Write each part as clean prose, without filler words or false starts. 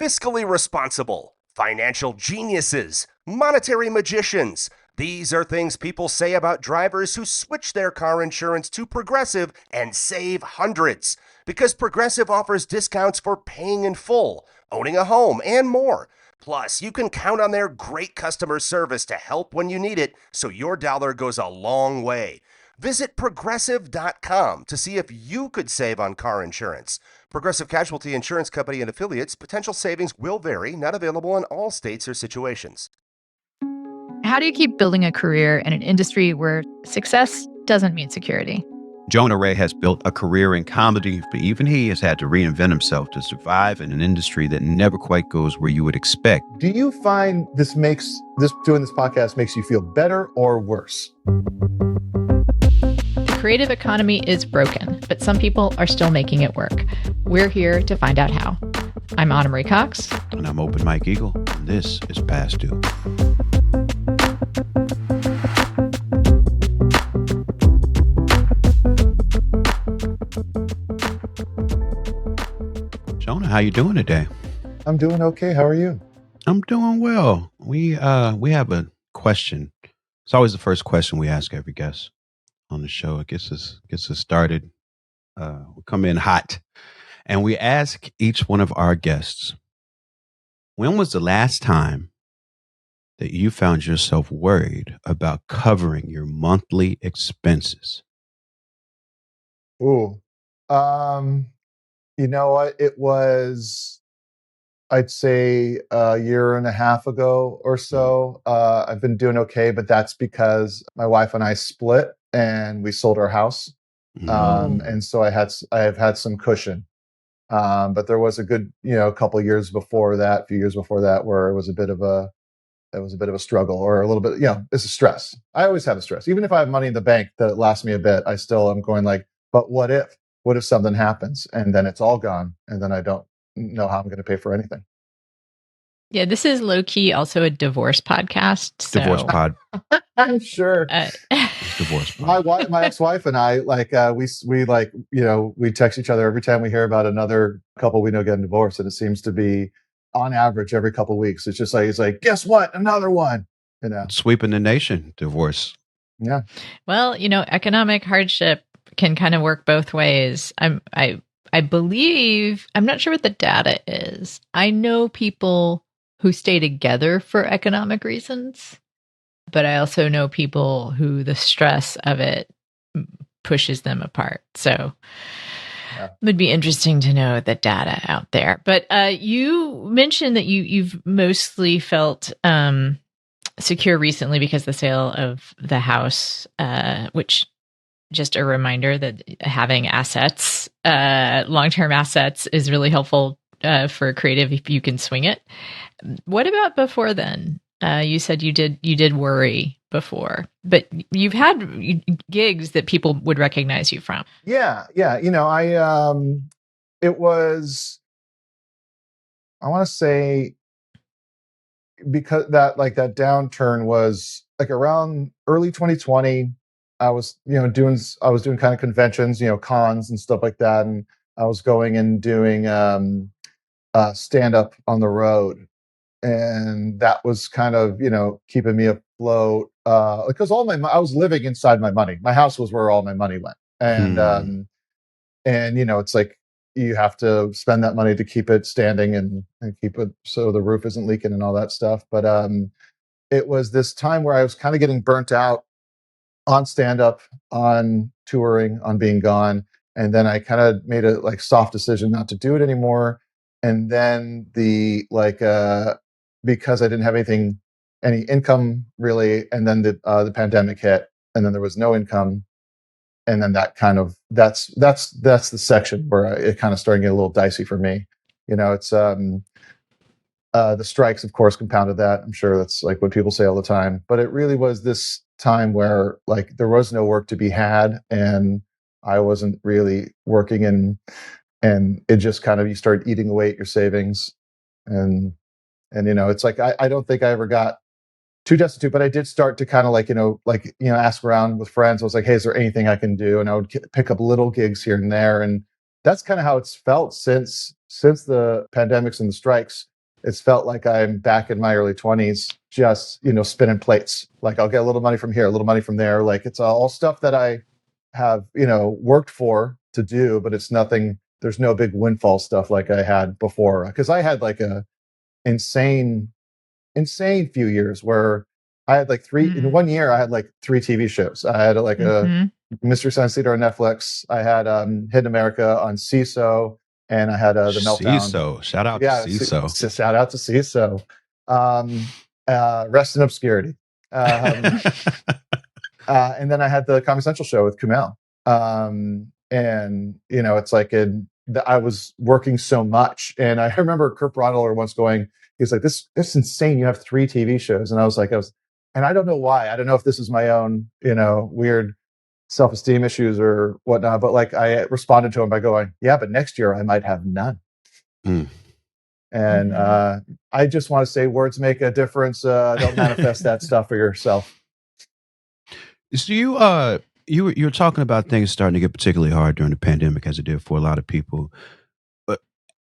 fiscally responsible, financial geniuses, monetary magicians. These are things people say about drivers who switch their car insurance to Progressive and save hundreds. Because Progressive offers discounts for paying in full, owning a home, and more. Plus, you can count on their great customer service to help when you need it, so your dollar goes a long way. Visit Progressive.com to see if you could save on car insurance. Progressive Casualty Insurance Company and Affiliates. Potential savings will vary. Not available in all states or situations. How do you keep building a career in an industry where success doesn't mean security? Jonah Ray has built a career in comedy, but even he has had to reinvent himself to survive in an industry that never quite goes where you would expect. Do you find doing this podcast makes you feel better or worse? The creative economy is broken, but some people are still making it work. We're here to find out how. I'm Anna Marie Cox. And I'm Open Mike Eagle, and this is Past Due. Jonah, how you doing today? I'm doing okay. How are you? I'm doing well. We have a question. It's always the first question we ask every guest on the show. It gets us started. We come in hot, and we ask each one of our guests, when was the last time that you found yourself worried about covering your monthly expenses? Ooh, you know what? It was, I'd say, a year and a half ago or so. I've been doing okay, but that's because my wife and I split and we sold our house. And so I have had some cushion. But there was a good, few years before that, where it was a bit of a struggle, or a little bit, it's a stress. I always have a stress. Even if I have money in the bank that lasts me a bit, I still am going like, but what if something happens and then it's all gone and then I don't know how I'm going to pay for anything. Yeah, this is low key also a divorce podcast. So. Divorce pod. I'm sure. Divorce pod. My ex-wife and I, we text each other every time we hear about another couple we know getting divorced, and it seems to be on average every couple of weeks. It's just like, guess what? Another one. Sweeping the nation, divorce. Yeah. Well, economic hardship can kind of work both ways. I believe, I'm not sure what the data is. I know people who stay together for economic reasons, but I also know people who the stress of it pushes them apart. So it would be interesting to know the data out there. But you mentioned that you've mostly felt secure recently because the sale of the house, which just a reminder that having assets, long-term assets, is really helpful for creative if you can swing it. What about before then? You said you did worry before, but you've had gigs that people would recognize you from. Yeah. It was, I want to say, because that downturn was like around early 2020. I was doing kind of conventions, cons and stuff like that, and I was going and doing stand up on the road, and that was kind of keeping me afloat, because I was living inside my money. My house was where all my money went, and it's like you have to spend that money to keep it standing and keep it so the roof isn't leaking and all that stuff. But it was this time where I was kind of getting burnt out on stand-up, on touring, on being gone. And then I kind of made a soft decision not to do it anymore. And then because I didn't have any income really, and then the pandemic hit, and then there was no income. And then that's the section where it kind of started getting a little dicey for me. It's the strikes, of course, compounded that. I'm sure that's like what people say all the time, but it really was this time where there was no work to be had, and I wasn't really working, and it just kind of, you start eating away at your savings, and it's like I don't think I ever got too destitute, but I did start to kind of ask around with friends. I was like, hey, is there anything I can do? And I would pick up little gigs here and there, and that's kind of how it's felt since the pandemics and the strikes. it's felt like I'm back in my early 20s, just, spinning plates. Like I'll get a little money from here, a little money from there. Like it's all stuff that I have, worked for to do, but it's nothing, there's no big windfall stuff like I had before. Cause I had like a insane, insane few years where I had like in 1 year, I had like 3 TV shows. I had like a Mystery Science Theater on Netflix. I had Hidden America on CISO, and I had the Meltdown. CISO. Shout out to CISO. Shout out to CISO. Rest in obscurity. And then I had the Comedy Central show with Kumail. And it's like I was working so much, and I remember Kurt Brodler once going, he's like, "This is insane. You have 3 TV shows," and I was like, and I don't know why. I don't know if this is my own, weird self-esteem issues or whatnot, but like I responded to him by going, "Yeah, but next year I might have none." And I just want to say, words make a difference. Don't manifest that stuff for yourself. So you were talking about things starting to get particularly hard during the pandemic, as it did for a lot of people. But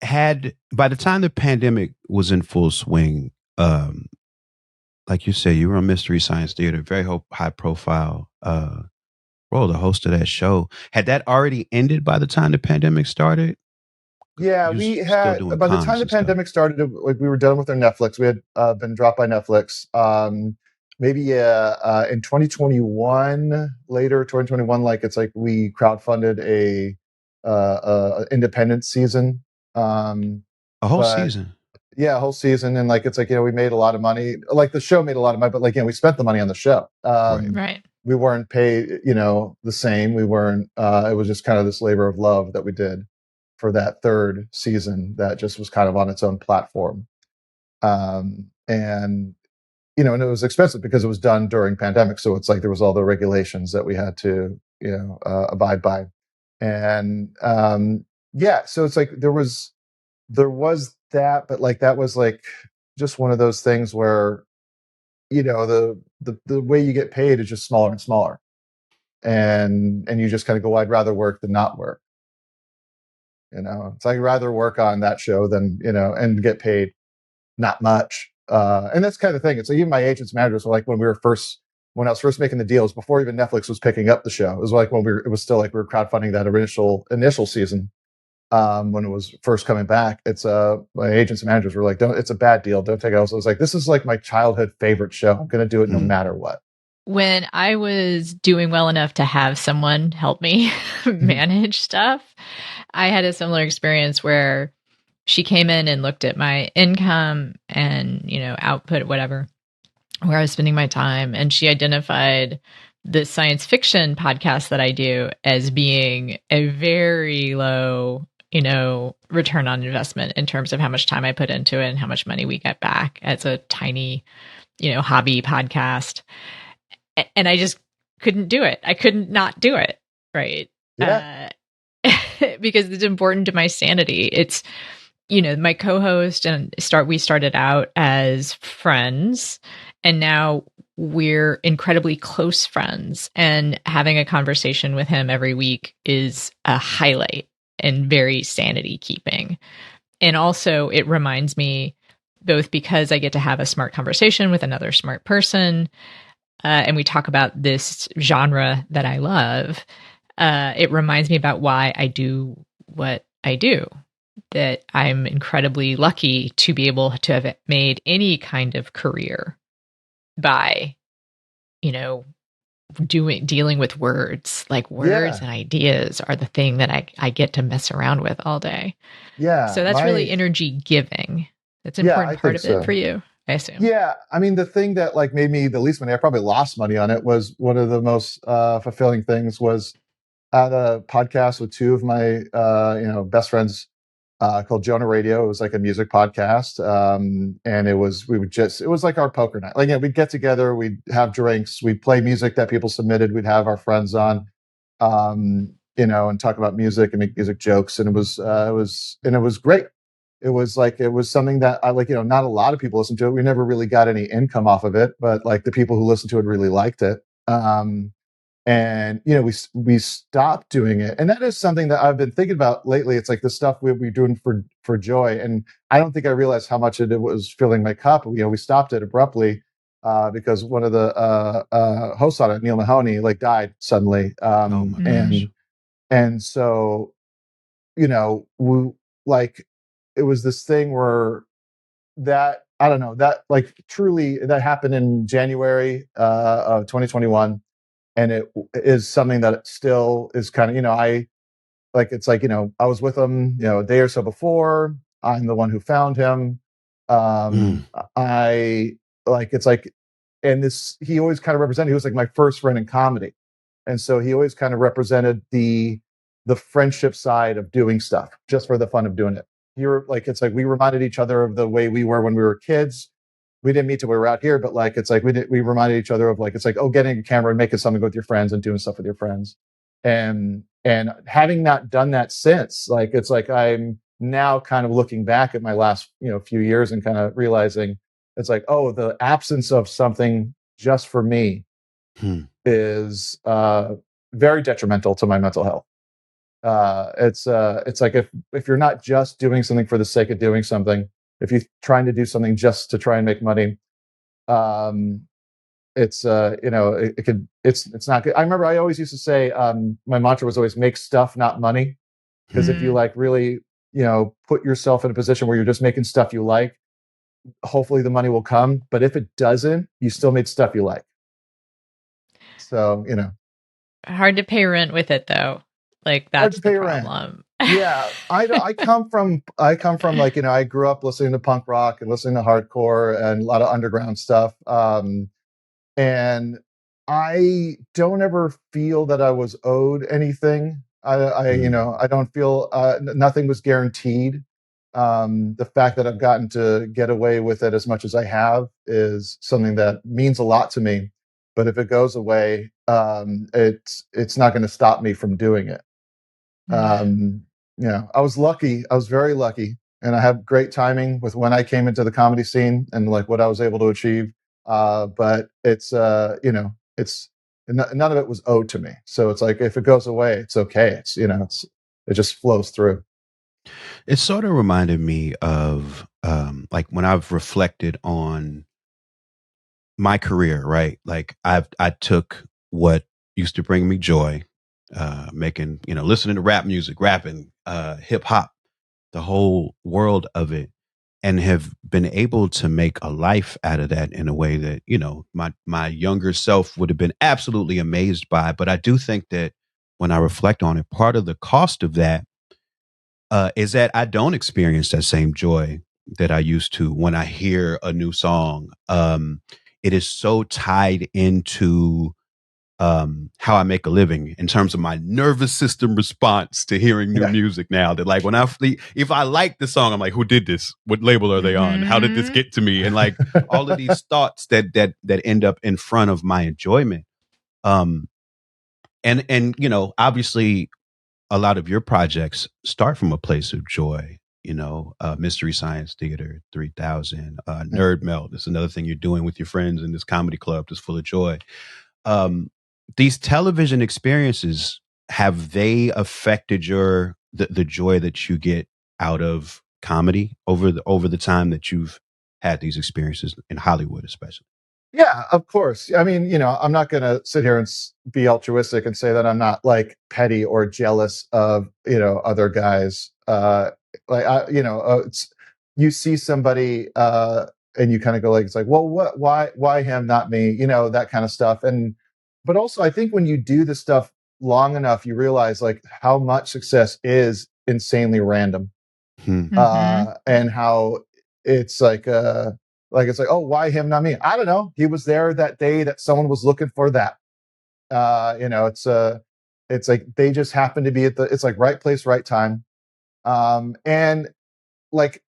by the time the pandemic was in full swing, like you said, you were on Mystery Science Theater, very high profile role, the host of that show. Had that already ended by the time the pandemic started? Yeah, we had, by the time the pandemic started, like we were done with our Netflix. We had been dropped by Netflix. Maybe in 2021, later 2021, like it's like we crowdfunded a independent season. A whole season. Yeah, a whole season, and like it's like we made a lot of money. Like the show made a lot of money, but like we spent the money on the show. Right. We weren't paid, the same. We weren't. It was just kind of this labor of love that we did for that 3rd season that just was kind of on its own platform. And and it was expensive because it was done during pandemic. So it's like there was all the regulations that we had to, abide by. And so it's like there was that, but like that was like just one of those things where, the way you get paid is just smaller and smaller. And you just kind of go, I'd rather work than not work. It's like I'd rather work on that show than, and get paid not much. And that's kind of the thing. It's like even my agents, managers were like, when I was first making the deals, before even Netflix was picking up the show, it was like it was still like we were crowdfunding that initial season. When it was first coming back, it's my agents and managers were like, it's a bad deal. Don't take it. So I was like, this is like my childhood favorite show. I'm going to do it no matter what. When I was doing well enough to have someone help me manage stuff, I had a similar experience where she came in and looked at my income and, output, whatever, where I was spending my time. And she identified the science fiction podcast that I do as being a very low, return on investment in terms of how much time I put into it and how much money we get back as a tiny, hobby podcast. And I just couldn't do it. I couldn't not do it. Right. Yeah. Because it's important to my sanity. It's, my co-host and we started out as friends, and now we're incredibly close friends, and having a conversation with him every week is a highlight and very sanity keeping. And also it reminds me, both because I get to have a smart conversation with another smart person, and we talk about this genre that I love, it reminds me about why I do what I do. That I'm incredibly lucky to be able to have made any kind of career by, dealing with words. Like words and ideas are the thing that I get to mess around with all day. Yeah. So that's really energy giving. That's an important part of it for you, I assume. Yeah. I mean, the thing that like made me the least money, I probably lost money on it, was one of the most fulfilling things was I had a podcast with 2 of my, best friends called Jonah Radio. It was like a music podcast. And it was like our poker night. Like, we'd get together, we'd have drinks, we'd play music that people submitted. We'd have our friends on, and talk about music and make music jokes. And it was great. It was something that I like, not a lot of people listened to it. We never really got any income off of it, but like the people who listened to it really liked it. and we stopped doing it, and that is something that I've been thinking about lately. It's like the stuff we're doing for joy, and I don't think I realized how much it was filling my cup. We stopped it abruptly because one of the hosts on it, Neil Mahoney, like died suddenly, Oh my gosh. and so we like it was this thing where that I don't know that like truly that happened in January of 2021, and it is something that still is kind of I like it's like I was with him a day or so before. I'm the one who found him. Mm. I like it's like, and this he always kind of represented. He was like my first friend in comedy, and so he always kind of represented the friendship side of doing stuff just for the fun of doing it. You're like it's like we reminded each other of the way we were when we were kids. We didn't meet till we were out here, but like it's like we reminded each other of like it's like getting a camera and making something with your friends and doing stuff with your friends, and having not done that since, like it's like I'm now kind of looking back at my last few years and kind of realizing it's like, oh, the absence of something just for me Hmm. is very detrimental to my mental health. It's like if you're not just doing something for the sake of doing something, if you're trying to do something just to try and make money, um, it's not good. I remember I always used to say my mantra was always make stuff, not money, because if you like really put yourself in a position where you're just making stuff you like, hopefully the money will come. But if it doesn't, you still made stuff you like. So Hard to pay rent with it though. Like hard that's to the pay rent. problem. Yeah, I come from like I grew up listening to punk rock and listening to hardcore and a lot of underground stuff, and I don't ever feel that I was owed anything. I don't feel nothing was guaranteed. The fact that I've gotten to get away with it as much as I have is something that means a lot to me. But if it goes away, it's not going to stop me from doing it. Um, I was lucky. I was very lucky, and I had great timing with when I came into the comedy scene and like what I was able to achieve. But it's none of it was owed to me. So it's like if it goes away, it's okay. It just flows through. It sort of reminded me of like when I've reflected on my career, right? Like I took what used to bring me joy, making, listening to rap music, rapping, hip hop, the whole world of it, and have been able to make a life out of that in a way that, my younger self would have been absolutely amazed by. But I do think that when I reflect on it, part of the cost of that is that I don't experience that same joy that I used to when I hear a new song. It is so tied into how I make a living in terms of my nervous system response to hearing new Yeah. music now that like when if I like the song, I'm like, who did this? What label are they on? How did this get to me? And like all of these thoughts that end up in front of my enjoyment. Um, and obviously a lot of your projects start from a place of joy. Mystery Science Theater 3000, Nerd Melt. That's another thing you're doing with your friends in this comedy club that's full of joy. Um, these television experiences, have they affected the joy that you get out of comedy over the time that you've had these experiences in Hollywood, especially? Yeah, of course. I mean, I'm not going to sit here and be altruistic and say that I'm not like petty or jealous of, other guys. It's you see somebody and you kind of go like, it's like, well, why him, not me? That kind of stuff. But also I think when you do this stuff long enough, you realize like how much success is insanely random. Hmm. And how it's like it's like, oh, why him, not me? I don't know. He was there that day that someone was looking for that. It's like they just happen to be it's like right place, right time. And like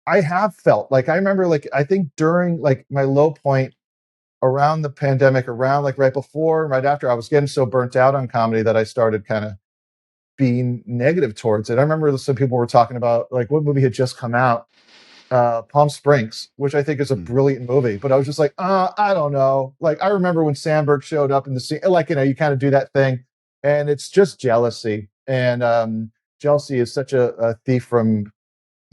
I have felt like I remember like I think during like my low point around the pandemic, around like right before, right after, I was getting so burnt out on comedy that I started kind of being negative towards it. I remember some people were talking about like what movie had just come out, Palm Springs, which I think is a brilliant movie. But I was just like, I don't know. Like, I remember when Sandberg showed up in the scene, like, you kind of do that thing, and it's just jealousy. And jealousy is such a thief from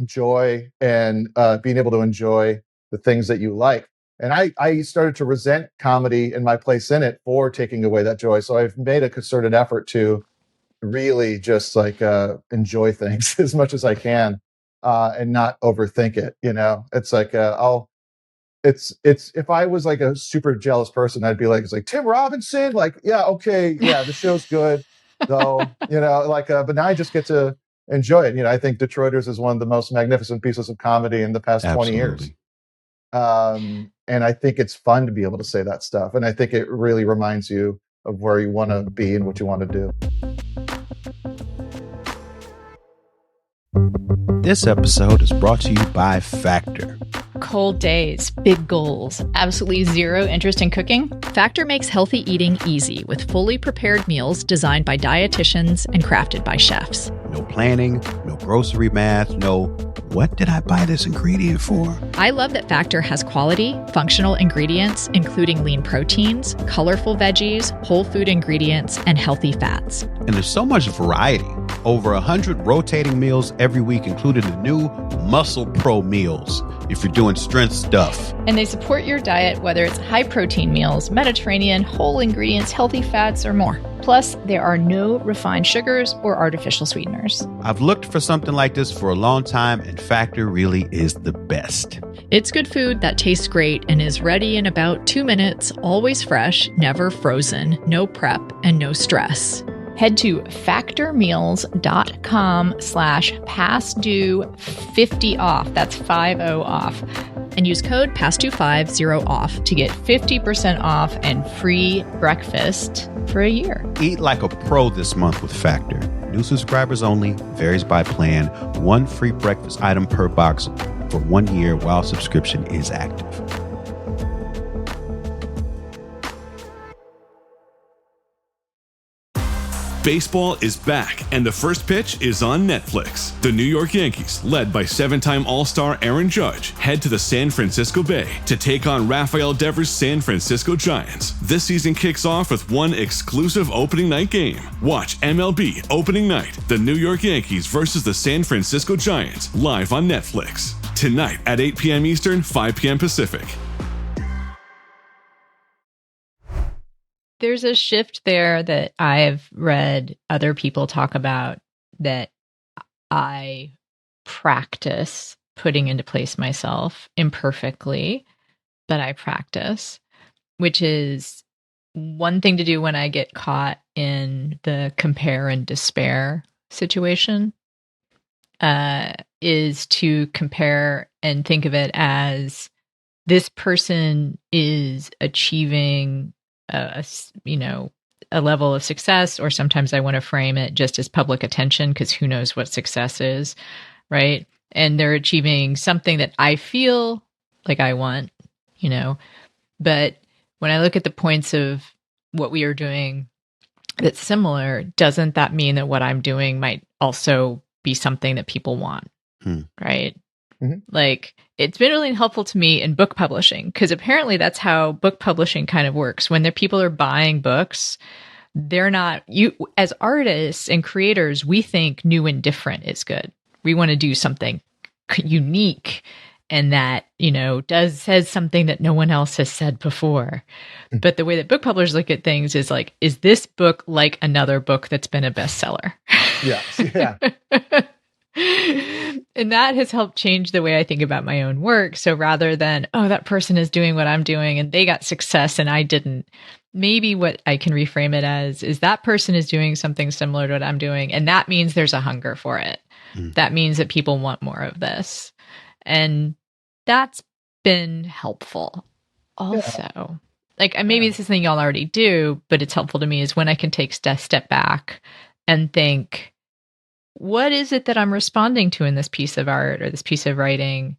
joy and being able to enjoy the things that you like. And I started to resent comedy and my place in it for taking away that joy. So I've made a concerted effort to really just like enjoy things as much as I can and not overthink it. It's like it's if I was like a super jealous person, I'd be like, it's like Tim Robinson, like, yeah, okay, yeah, the show's good, though, like, but now I just get to enjoy it. I think Detroiters is one of the most magnificent pieces of comedy in the past 20 years. And I think it's fun to be able to say that stuff. And I think it really reminds you of where you want to be and what you want to do. This episode is brought to you by Factor. Cold days, big goals, absolutely zero interest in cooking? Factor makes healthy eating easy with fully prepared meals designed by dietitians and crafted by chefs. No planning, no grocery math, no what did I buy this ingredient for? I love that Factor has quality, functional ingredients, including lean proteins, colorful veggies, whole food ingredients, and healthy fats. And there's so much variety. Over 100 rotating meals every week, including the new Muscle Pro meals, if you're doing strength stuff. And they support your diet, whether it's high protein meals, Mediterranean, whole ingredients, healthy fats, or more. Plus, there are no refined sugars or artificial sweeteners. I've looked for something like this for a long time, and Factor really is the best. It's good food that tastes great and is ready in about 2 minutes, always fresh, never frozen, no prep, and no stress. Head to factormeals.com/pastdue50off. That's 50 off. And use code PASTDUE50OFF to get 50% off and free breakfast for a year. Eat like a pro this month with Factor. New subscribers only, varies by plan, 1 free breakfast item per box for 1 year while subscription is active. Baseball is back, and the first pitch is on Netflix. The New York Yankees, led by 7-time All-Star Aaron Judge, head to the San Francisco Bay to take on Rafael Devers' San Francisco Giants. This season kicks off with one exclusive opening night game. Watch MLB Opening Night, the New York Yankees versus the San Francisco Giants, live on Netflix. Tonight at 8 p.m. Eastern, 5 p.m. Pacific. There's a shift there that I've read other people talk about that I practice putting into place myself imperfectly, but I practice, which is one thing to do when I get caught in the compare and despair situation, is to compare and think of it as this person is achieving a level of success, or sometimes I want to frame it just as public attention because who knows what success is, right? And they're achieving something that I feel like I want, but when I look at the points of what we are doing that's similar, doesn't that mean that what I'm doing might also be something that people want, right? Mm-hmm. Like, it's been really helpful to me in book publishing because apparently that's how book publishing kind of works. When people are buying books, they're not, as artists and creators, we think new and different is good. We want to do something unique and that, says something that no one else has said before. Mm-hmm. But the way that book publishers look at things is like, is this book like another book that's been a bestseller? Yes. Yeah. And that has helped change the way I think about my own work. So rather than, oh, that person is doing what I'm doing and they got success and I didn't, maybe what I can reframe it as is that person is doing something similar to what I'm doing. And that means there's a hunger for it. That means that people want more of this. And that's been helpful also. Yeah. Like, maybe this is something y'all already do, but it's helpful to me is when I can take a step back and think, what is it that I'm responding to in this piece of art or this piece of writing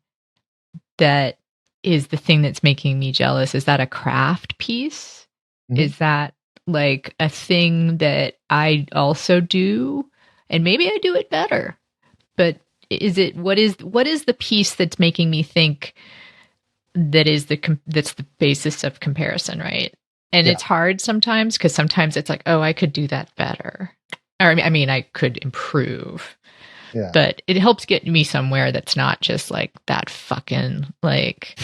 that is the thing that's making me jealous? Is that a craft piece? Mm-hmm. Is that like a thing that I also do? And maybe I do it better. But is it, what is the piece that's making me think that's the basis of comparison, right? And it's hard sometimes because sometimes it's like, oh, I could do that better. Or I mean, I could improve. Yeah. But it helps get me somewhere that's not just like that fucking like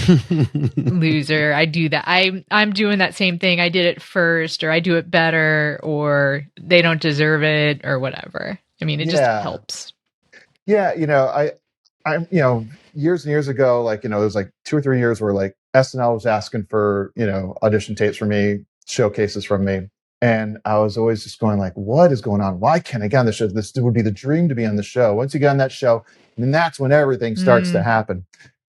loser. I do that. I'm doing that same thing. I did it first, or I do it better, or they don't deserve it, or whatever. I mean, it just helps. Yeah, I'm years and years ago, like, it was like 2 or 3 years where like SNL was asking for, audition tapes for me, showcases from me. And I was always just going like, what is going on? Why can't I get on the show? This would be the dream to be on the show. Once you get on that show, then that's when everything starts to happen.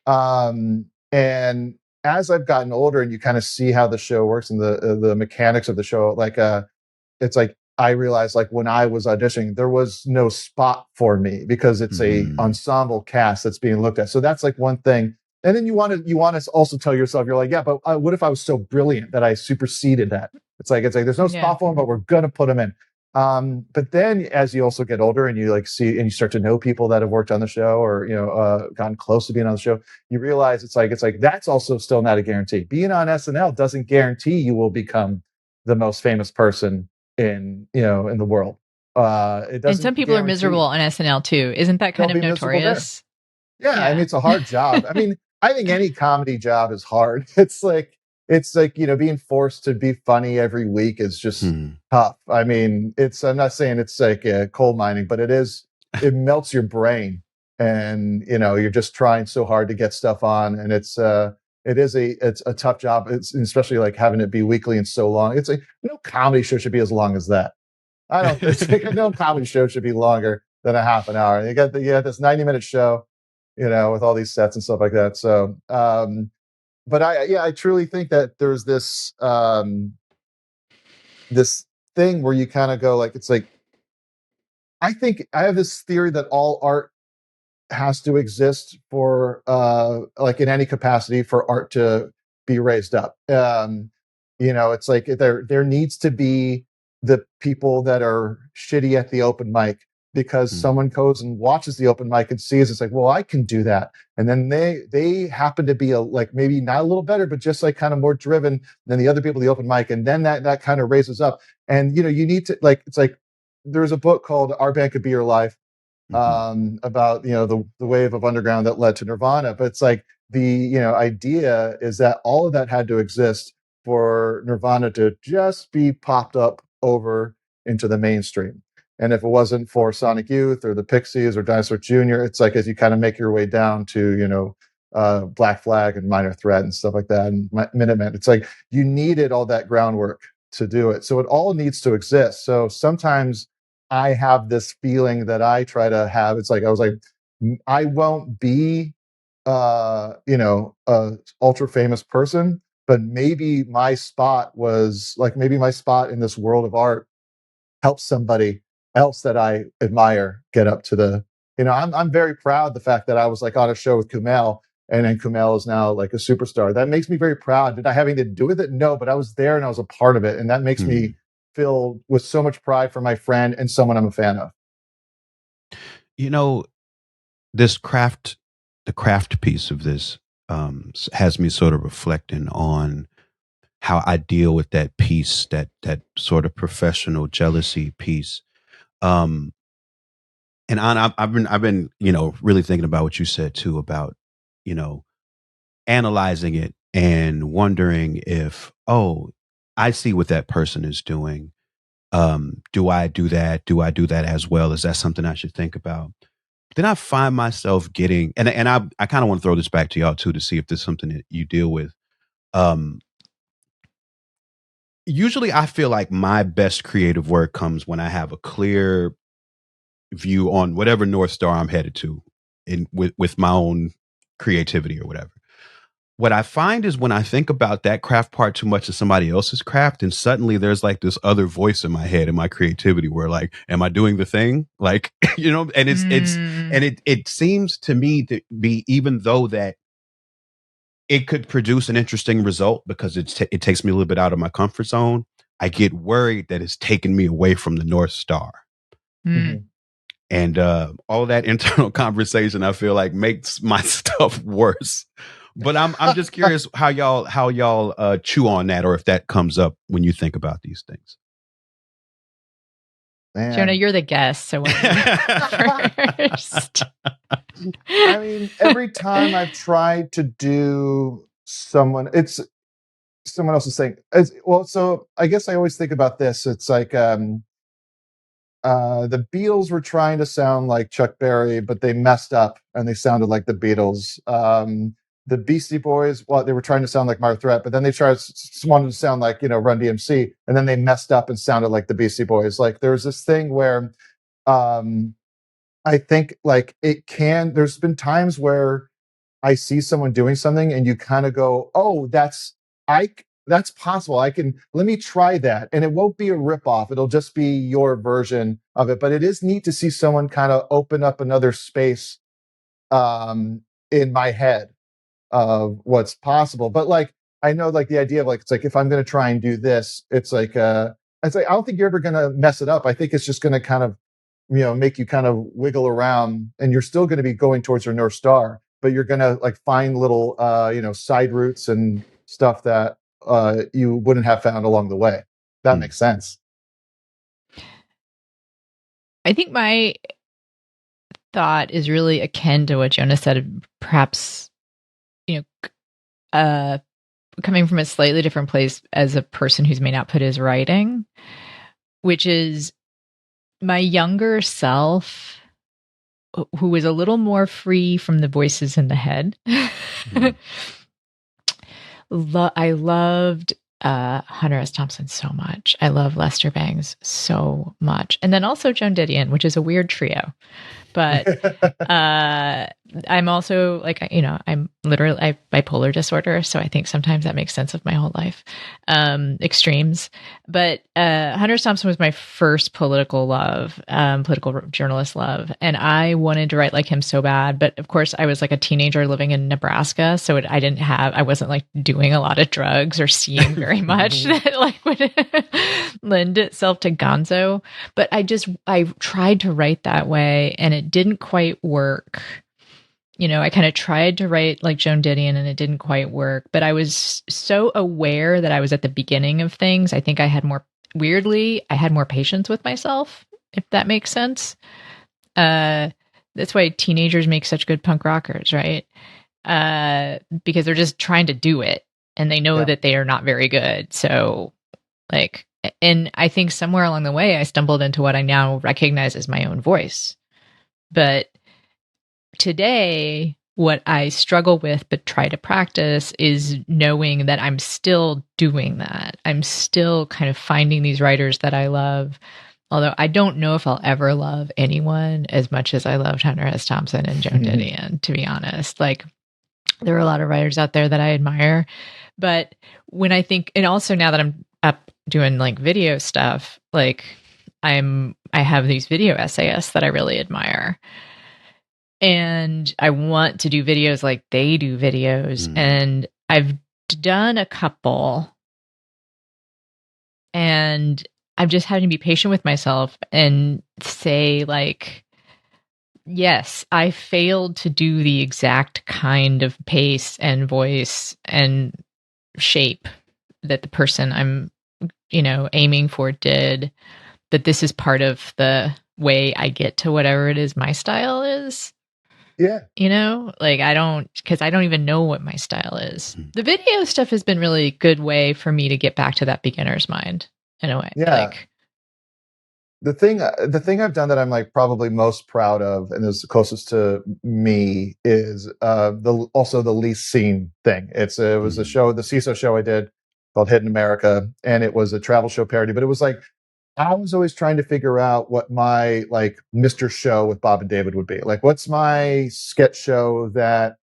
And as I've gotten older and you kind of see how the show works and the mechanics of the show, like, it's like, I realized like when I was auditioning, there was no spot for me because it's a ensemble cast that's being looked at. So that's like one thing. And then you want to also tell yourself, you're like, yeah, but what if I was so brilliant that I superseded that? It's like there's no spot for them, but we're gonna put them in. But then as you also get older and you like see and you start to know people that have worked on the show or gotten close to being on the show, you realize it's like that's also still not a guarantee. Being on SNL doesn't guarantee you will become the most famous person in the world. It doesn't. And some people are miserable on SNL too. Isn't that kind of notorious? Yeah, I mean, it's a hard job. I mean, I think any comedy job is hard. It's like being forced to be funny every week is just tough. I mean, I'm not saying it's like coal mining, but it melts your brain, and you're just trying so hard to get stuff on, and it's a tough job. It's especially like having it be weekly and so long. It's like no comedy show should be as long as that. I don't. It's like no comedy show should be longer than a half an hour. You got this 90-minute show, with all these sets and stuff like that. So, but I truly think that there's this this thing where you kind of go like, it's like, I think I have this theory that all art has to exist for like in any capacity for art to be raised up. It's like there needs to be the people that are shitty at the open mic because someone goes and watches the open mic and sees it's like, well, I can do that. And then they happen to be like maybe not a little better, but just like kind of more driven than the other people at the open mic. And then that kind of raises up. And you need to like, it's like there's a book called Our Band Could Be Your Life about the wave of underground that led to Nirvana. But it's like the idea is that all of that had to exist for Nirvana to just be popped up over into the mainstream. And if it wasn't for Sonic Youth or the Pixies or Dinosaur Jr., it's like as you kind of make your way down to Black Flag and Minor Threat and stuff like that and Minutemen, it's like you needed all that groundwork to do it. So it all needs to exist. So sometimes I have this feeling that I try to have. It's like I was like, I won't be a ultra famous person, but maybe my spot in this world of art helps somebody else that I admire get up to the. I'm very proud of the fact that I was like on a show with Kumail, and then Kumail is now like a superstar. That makes me very proud. Did I have anything to do with it? No, but I was there and I was a part of it, and that makes me filled with so much pride for my friend and someone I'm a fan of. The craft piece of this has me sort of reflecting on how I deal with that piece, that sort of professional jealousy piece. And I've been really thinking about what you said too about analyzing it and wondering if, I see what that person is doing. Do I do that? Do I do that as well? Is that something I should think about? Then I find myself getting, and I kind of want to throw this back to y'all too, to see if there's something that you deal with. Usually I feel like my best creative work comes when I have a clear view on whatever North Star I'm headed to with my own creativity or whatever. What I find is when I think about that craft part too much of somebody else's craft, and suddenly there's like this other voice in my head in my creativity where like, am I doing the thing? Like, and it seems to me to be, even though that it could produce an interesting result because it takes me a little bit out of my comfort zone, I get worried that it's taking me away from the North Star. And all that internal conversation, I feel like, makes my stuff worse. But I'm just curious how y'all chew on that, or if that comes up when you think about these things. Man. Jonah, you're the guest, so what first? I mean, every time I've tried to do it's someone else's thing. So I guess I always think about this. It's like the Beatles were trying to sound like Chuck Berry, but they messed up and they sounded like the Beatles. The Beastie Boys, well, they were trying to sound like Martha Threat, but then they wanted to sound like, Run DMC, and then they messed up and sounded like the Beastie Boys. Like there's this thing where I think like there's been times where I see someone doing something and you kind of go, oh, that's possible. Let me try that. And it won't be a ripoff. It'll just be your version of it. But it is neat to see someone kind of open up another space in my head of what's possible. But like, I know like the idea of like, it's like, if I'm going to try and do this, it's like, I don't think you're ever going to mess it up. I think it's just going to kind of, make you kind of wiggle around, and you're still going to be going towards your North Star, but you're going to like find little, side routes and stuff that you wouldn't have found along the way. That makes sense. I think my thought is really akin to what Jonah said, perhaps, coming from a slightly different place as a person who's made output is writing, which is my younger self, who was a little more free from the voices in the head. I loved Hunter S. Thompson so much. I love Lester Bangs so much. And then also Joan Didion, which is a weird trio. But I'm also like, I'm literally, I have bipolar disorder. So I think sometimes that makes sense of my whole life. Extremes. But Hunter S. Thompson was my first political journalist love. And I wanted to write like him so bad. But of course, I was like a teenager living in Nebraska. So I wasn't like doing a lot of drugs or seeing very much that like would lend itself to gonzo. But I tried to write that way and it didn't quite work. I kind of tried to write like Joan Didion and it didn't quite work, but I was so aware that I was at the beginning of things. I think I had more patience with myself, if that makes sense. That's why teenagers make such good punk rockers, right? Because they're just trying to do it and they know that they are not very good. So like, and I think somewhere along the way, I stumbled into what I now recognize as my own voice. But today, what I struggle with but try to practice is knowing that I'm still doing that. I'm still kind of finding these writers that I love. Although I don't know if I'll ever love anyone as much as I loved Hunter S. Thompson and Joan Didion, to be honest. Like, there are a lot of writers out there that I admire. But when I think, and also now that I'm up doing like video stuff, like I have these video essayists that I really admire. And I want to do videos like they do videos. And I've done a couple. And I'm just having to be patient with myself and say like, yes, I failed to do the exact kind of pace and voice and shape that the person I'm, aiming for did. That this is part of the way I get to whatever it is my style is. Yeah. Because I don't even know what my style is. The video stuff has been really good way for me to get back to that beginner's mind in a way. Yeah. The thing I've done that I'm like probably most proud of and is closest to me is the least seen thing. It was a show, the CISO show I did called Hidden America, and it was a travel show parody, but it was like, I was always trying to figure out what my like Mr. Show with Bob and David would be. Like, what's my sketch show that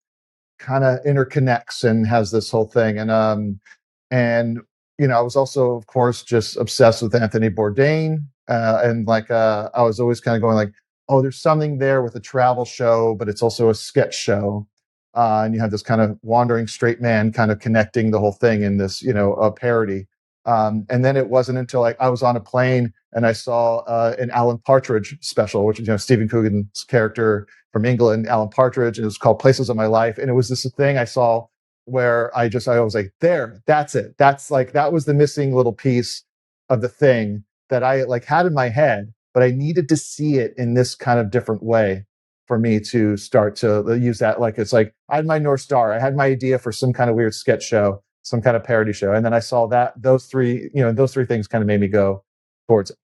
kind of interconnects and has this whole thing? And I was also, of course, just obsessed with Anthony Bourdain. And like, I was always kind of going like, oh, there's something there with a travel show, but it's also a sketch show. And you have this kind of wandering straight man kind of connecting the whole thing in this, a parody. And then it wasn't until I was on a plane and I saw an Alan Partridge special, which is Stephen Coogan's character from England, Alan Partridge, and it was called Places of My Life. And it was this thing I saw where I was like, there, that's it. That's like, that was the missing little piece of the thing that I like had in my head, but I needed to see it in this kind of different way for me to start to use that. Like, it's like, I had my North Star. I had my idea for some kind of weird sketch show, some kind of parody show. And then I saw that those three things kind of made me go towards it.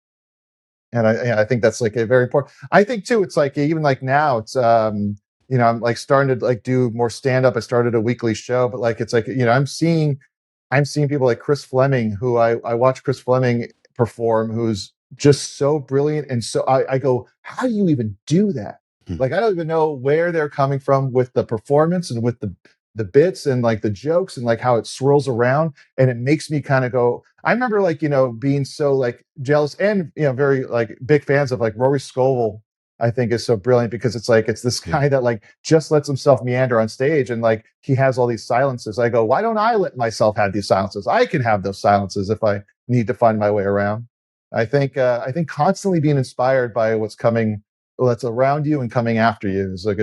And I think that's like a very important. I think too, it's like even like now it's I'm like starting to like do more stand up. I started a weekly show, but like it's like I'm seeing people like Chris Fleming, who I watch Chris Fleming perform, who's just so brilliant. And so I go, how do you even do that? Like I don't even know where they're coming from with the performance and with the bits and like the jokes and like how it swirls around, and it makes me kind of go. I remember like being so like jealous and very like big fans of like Rory Scovel. I think is so brilliant because it's like it's this guy that like just lets himself meander on stage, and like he has all these silences. I go, why don't I let myself have these silences? I can have those silences if I need to find my way around. I think constantly being inspired by what's coming, that's around you and coming after you is like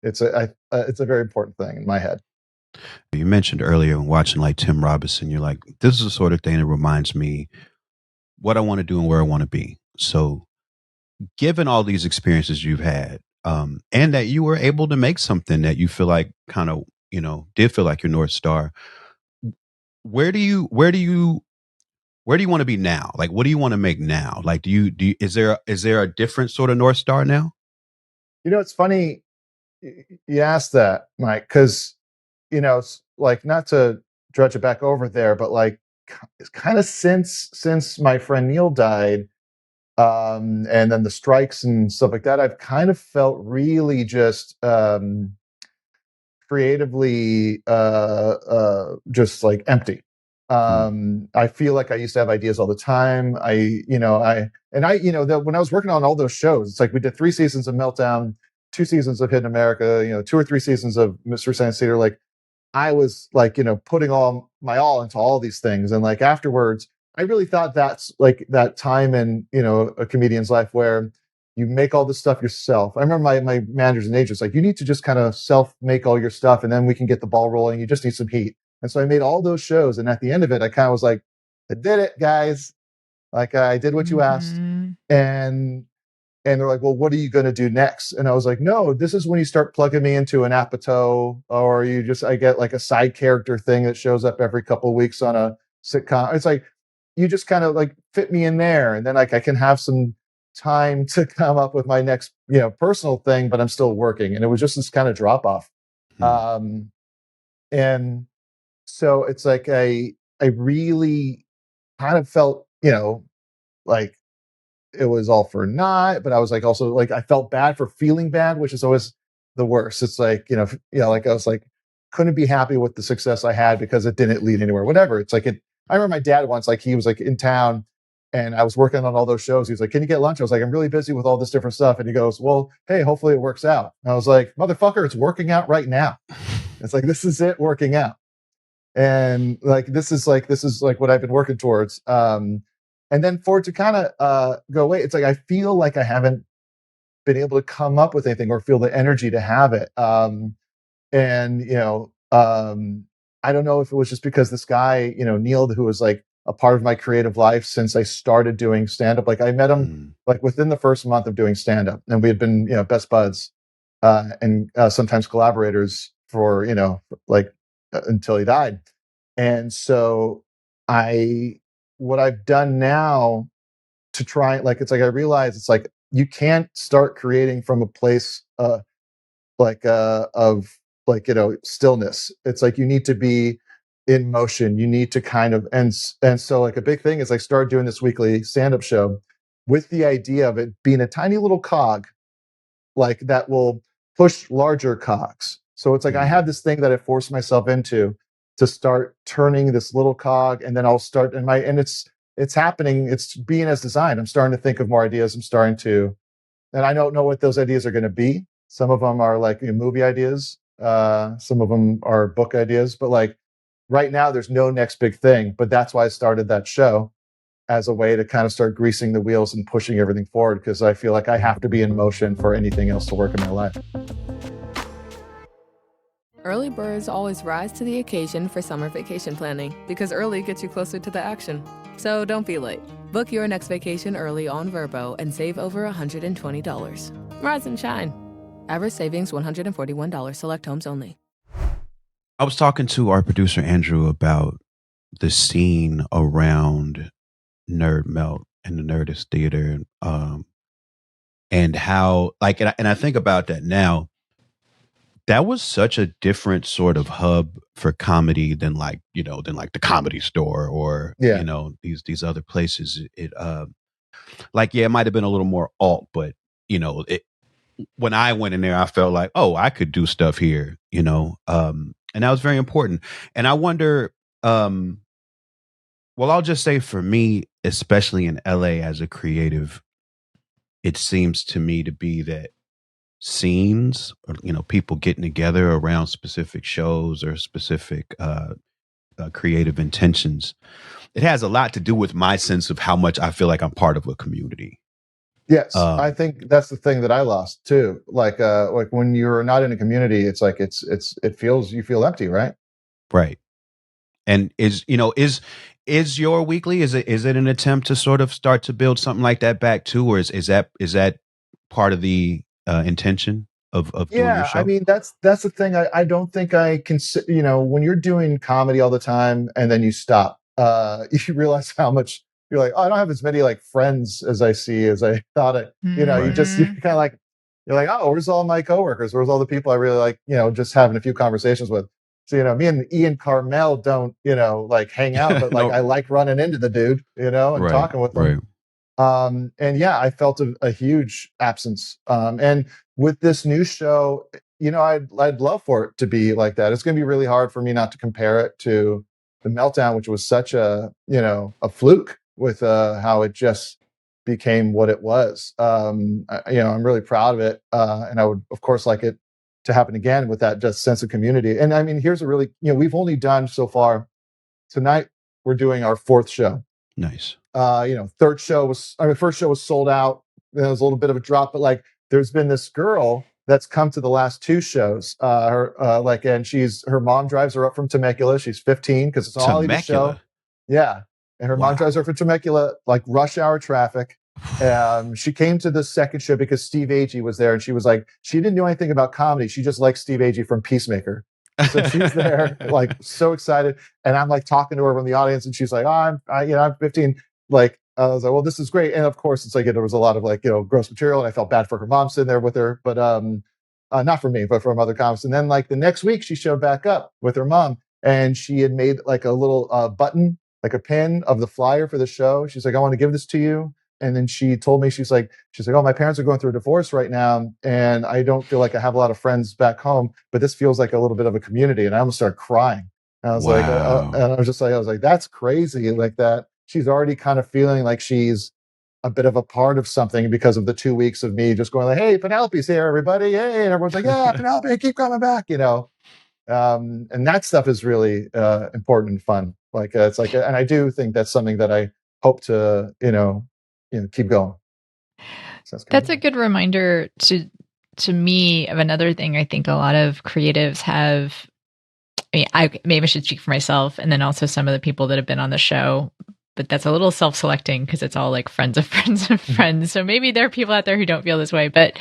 it's a very important thing in my head. You mentioned earlier when watching like Tim Robinson, you're like, this is the sort of thing that reminds me what I want to do and where I want to be. So given all these experiences you've had, and that you were able to make something that you feel like kind of, did feel like your North Star, where do you want to be now? Like, what do you want to make now? Like, is there a different sort of North Star now? It's funny you asked that, Mike, because it's like, not to dredge it back over there, but like it's kind of since my friend Neil died, and then the strikes and stuff like that, I've kind of felt really just creatively just like empty. I feel like I used to have ideas all the time. When I was working on all those shows, it's like we did 3 seasons of Meltdown, 2 seasons of Hidden America, 2 or 3 seasons of Mr. Science Theater. Like I was like, putting all my all into all these things. And like afterwards, I really thought that's like that time in, a comedian's life where you make all this stuff yourself. I remember my managers and agents, like, you need to just kind of self make all your stuff and then we can get the ball rolling. You just need some heat. And so I made all those shows. And at the end of it, I kind of was like, I did it, guys. Like I did what you asked. And they're like, well, what are you going to do next? And I was like, no, this is when you start plugging me into an Apatow, or I get like a side character thing that shows up every couple of weeks on a sitcom. It's like, you just kind of like fit me in there. And then like, I can have some time to come up with my next, personal thing, but I'm still working. And it was just this kind of drop off. And so it's like, I really kind of felt, like, it was all for naught, but I was like, also like, I felt bad for feeling bad, which is always the worst. It's like, like I was like, couldn't be happy with the success I had because it didn't lead anywhere, whatever. It's like, I remember my dad once, like he was like in town and I was working on all those shows. He was like, can you get lunch? I was like, I'm really busy with all this different stuff. And he goes, well, hey, hopefully it works out. And I was like, motherfucker, it's working out right now. It's like, this is it working out. And like, this is like what I've been working towards. And then for it to kind of go away, it's like I feel like I haven't been able to come up with anything or feel the energy to have it. I don't know if it was just because this guy, Neil, who was like a part of my creative life since I started doing stand-up. Like I met him like within the first month of doing stand-up, and we had been, best buds and sometimes collaborators for, until he died. And so what I've done now to try, like, it's like, I realize it's like, you can't start creating from a place of stillness. It's like, you need to be in motion. You need to kind of, and so like a big thing is I started doing this weekly stand-up show with the idea of it being a tiny little cog, like that will push larger cogs. So it's like, I have this thing that I forced myself into to start turning this little cog, and then I'll start and it's happening. It's being as designed. I'm starting to think of more ideas. And I don't know what those ideas are going to be. Some of them are like movie ideas. Some of them are book ideas, but like right now there's no next big thing, but that's why I started that show, as a way to kind of start greasing the wheels and pushing everything forward, because I feel like I have to be in motion for anything else to work in my life. Early birds always rise to the occasion for summer vacation planning, because early gets you closer to the action. So don't be late. Book your next vacation early on Vrbo and save over $120. Rise and shine. Average savings $141. Select homes only. I was talking to our producer Andrew about the scene around Nerd Melt and the Nerdist Theater, and how, like, and I think about that now. That was such a different sort of hub for comedy than like the Comedy Store or these other places. It it might have been a little more alt, but when I went in there, I felt like, oh, I could do stuff here, and that was very important. And I wonder, well, I'll just say for me, especially in LA as a creative, it seems to me to be that scenes, or people getting together around specific shows or specific creative intentions, it has a lot to do with my sense of how much I feel like I'm part of a community. Yes, I think that's the thing that I lost too. Like when you're not in a community, it's like you feel empty, right? Right. And is your weekly, is it an attempt to sort of start to build something like that back too, or is that part of the intention of doing your show? I mean, that's the thing. I don't think I can, when you're doing comedy all the time and then you stop, you realize how much you're like, oh, I don't have as many like friends as I thought. You kind of like, you're like, oh, where's all my coworkers? Where's all the people I really like, just having a few conversations with. So, me and Ian Carmel don't, like hang out, but like, I like running into the dude, and talking with him. Right. And yeah, I felt a huge absence. And with this new show, I'd love for it to be like that. It's going to be really hard for me not to compare it to the Meltdown, which was such a fluke with how it just became what it was. I'm really proud of it. And I would, of course, like it to happen again with that just sense of community. And I mean, here's a really, we've only done so far. Tonight, we're doing our 4th show. Nice. First show was sold out. There was a little bit of a drop, but like, there's been this girl that's come to the last 2 shows. And her mom drives her up from Temecula. She's 15 because it's all the show. Yeah. And her mom drives her from Temecula, like rush hour traffic. She came to the second show because Steve Agee was there, and she was like, she didn't know anything about comedy. She just liked Steve Agee from Peacemaker. So she's there, like so excited. And I'm like talking to her from the audience, and she's like, oh, I'm 15. Like, I was like, well, this is great. And of course, it's like, there was a lot of like, gross material, and I felt bad for her mom sitting there with her, but not for me, but from other comics. And then like the next week she showed back up with her mom, and she had made like a little button, like a pin of the flyer for the show. She's like, I want to give this to you. And then she told me, she's like, oh, my parents are going through a divorce right now, and I don't feel like I have a lot of friends back home, but this feels like a little bit of a community. And I almost started crying. And I was like, and I was like, that's crazy. Like that. She's already kind of feeling like she's a bit of a part of something because of the 2 weeks of me just going like, hey, Penelope's here, everybody. Hey. And everyone's like, yeah, Penelope, keep coming back, and that stuff is really important and fun. Like, it's like, and I do think that's something that I hope to, keep going. So that's a good reminder to me of another thing I think a lot of creatives have. Maybe I should speak for myself, and then also some of the people that have been on the show, but that's a little self-selecting because it's all like friends of friends of friends. So maybe there are people out there who don't feel this way, but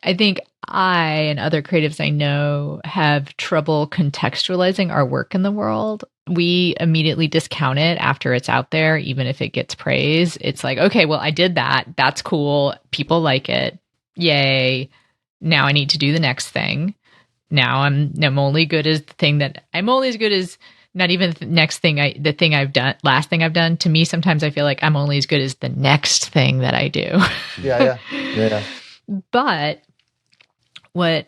I think I and other creatives I know have trouble contextualizing our work in the world. We immediately discount it after it's out there, even if it gets praise. It's like, okay, well, I did that. That's cool. People like it. Yay. Now I need to do the next thing. Now I'm only good as the thing that I'm only as good as not even the next thing last thing I've done. To me, sometimes I feel like I'm only as good as the next thing that I do. Yeah. But what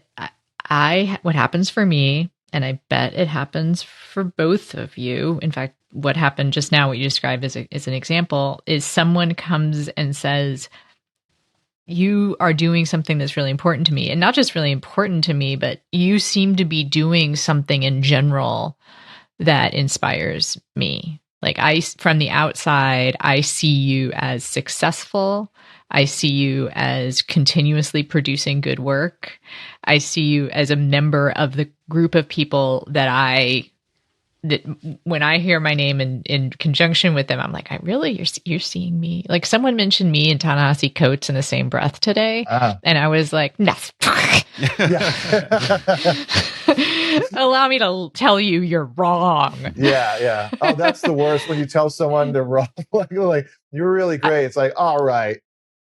happens for me, and I bet it happens for both of you. In fact, what happened just now, what you described as an example, is someone comes and says, you are doing something that's really important to me. And not just really important to me, but you seem to be doing something in general that inspires me. Like from the outside, I see you as successful. I see you as continuously producing good work. I see you as a member of the group of people that when I hear my name in conjunction with them, I'm like, you're seeing me. Like someone mentioned me and Ta-Nehisi Coates in the same breath today. And I was like, no. Allow me to tell you you're wrong. Yeah. Oh, that's the worst when you tell someone they're wrong. like you're really great. It's like, all right.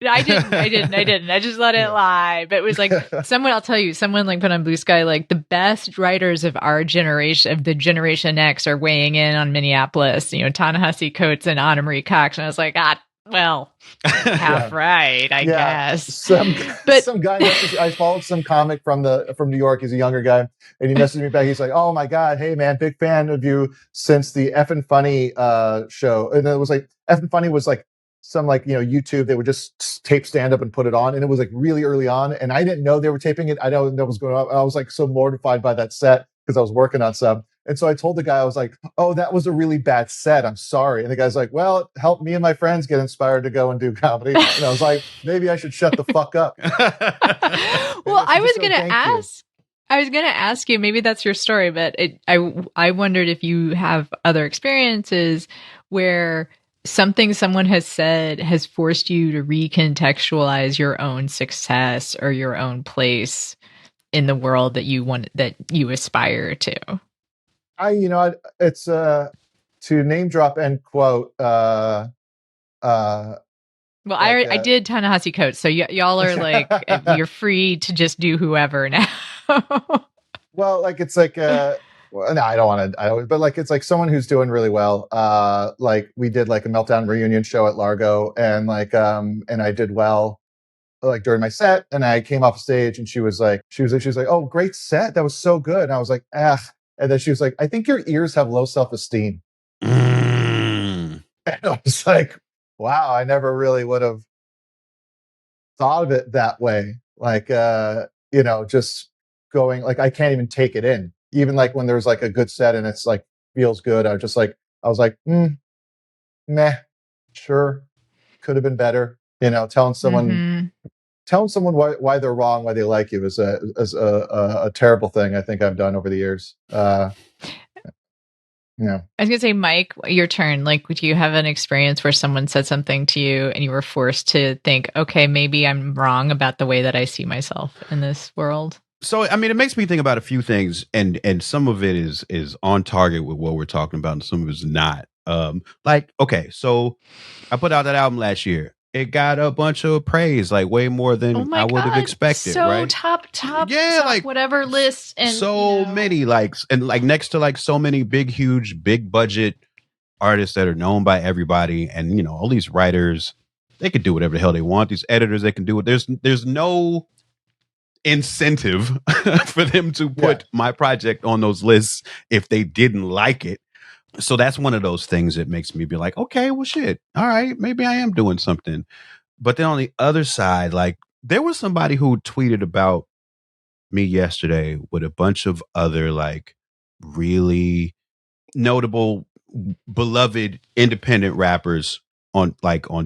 I didn't. I just let it lie. But it was like I'll tell you, someone like put on Blue Sky, like the best writers of our generation, of the Generation X, are weighing in on Minneapolis. Ta-Nehisi Coates and Anna Marie Cox. And I was like, well, half right, I guess. Some guy messaged, I followed some comic from New York. He's a younger guy, and he messaged me back. He's like, "Oh my god, hey man, big fan of you since the Effin' Funny show." And it was like Effin' Funny was like some YouTube, they would just tape stand up and put it on, and it was like really early on, and I didn't know they were taping it. I didn't know what was going on. I was like so mortified by that set because I was working on some. And so I told the guy, I was like, "Oh, that was a really bad set. I'm sorry." And the guy's like, "Well, it helped me and my friends get inspired to go and do comedy." And I was like, maybe I should shut the fuck up. Well, I was going to ask you, maybe that's your story, but I wondered if you have other experiences where something someone has said has forced you to recontextualize your own success or your own place in the world that you aspire to. It's to name drop end quote. Well, I did Ta-Nehisi Coates, so y'all are like you're free to just do whoever now. Well, like it's like no, I don't want to. But like it's like someone who's doing really well. Like we did like a Meltdown reunion show at Largo, and and I did well. Like during my set, and I came off stage, and she was like, "Oh, great set, that was so good." And I was like, "Ah." And then she was like, "I think your ears have low self-esteem." And I was like, wow, I never really would have thought of it that way. Like, just going, like, I can't even take it in. Even like when there's like a good set and it's like, feels good. I was like, meh, sure. Could have been better. Telling someone why they're wrong, why they like you is a terrible thing I think I've done over the years. Yeah. I was going to say, Mike, your turn. Like, do you have an experience where someone said something to you and you were forced to think, okay, maybe I'm wrong about the way that I see myself in this world? So, I mean, it makes me think about a few things, and some of it is on target with what we're talking about, and some of it is not. Okay, so I put out that album last year. It got a bunch of praise, like way more than I would have expected. So right? top, like whatever list, and so many next to like so many big budget artists that are known by everybody, and all these writers, they could do whatever the hell they want. These editors, they can do it. There's no incentive for them to put my project on those lists if they didn't like it. So that's one of those things that makes me be like, okay, well, shit. All right, maybe I am doing something. But then on the other side, like there was somebody who tweeted about me yesterday with a bunch of other like really notable, beloved independent rappers on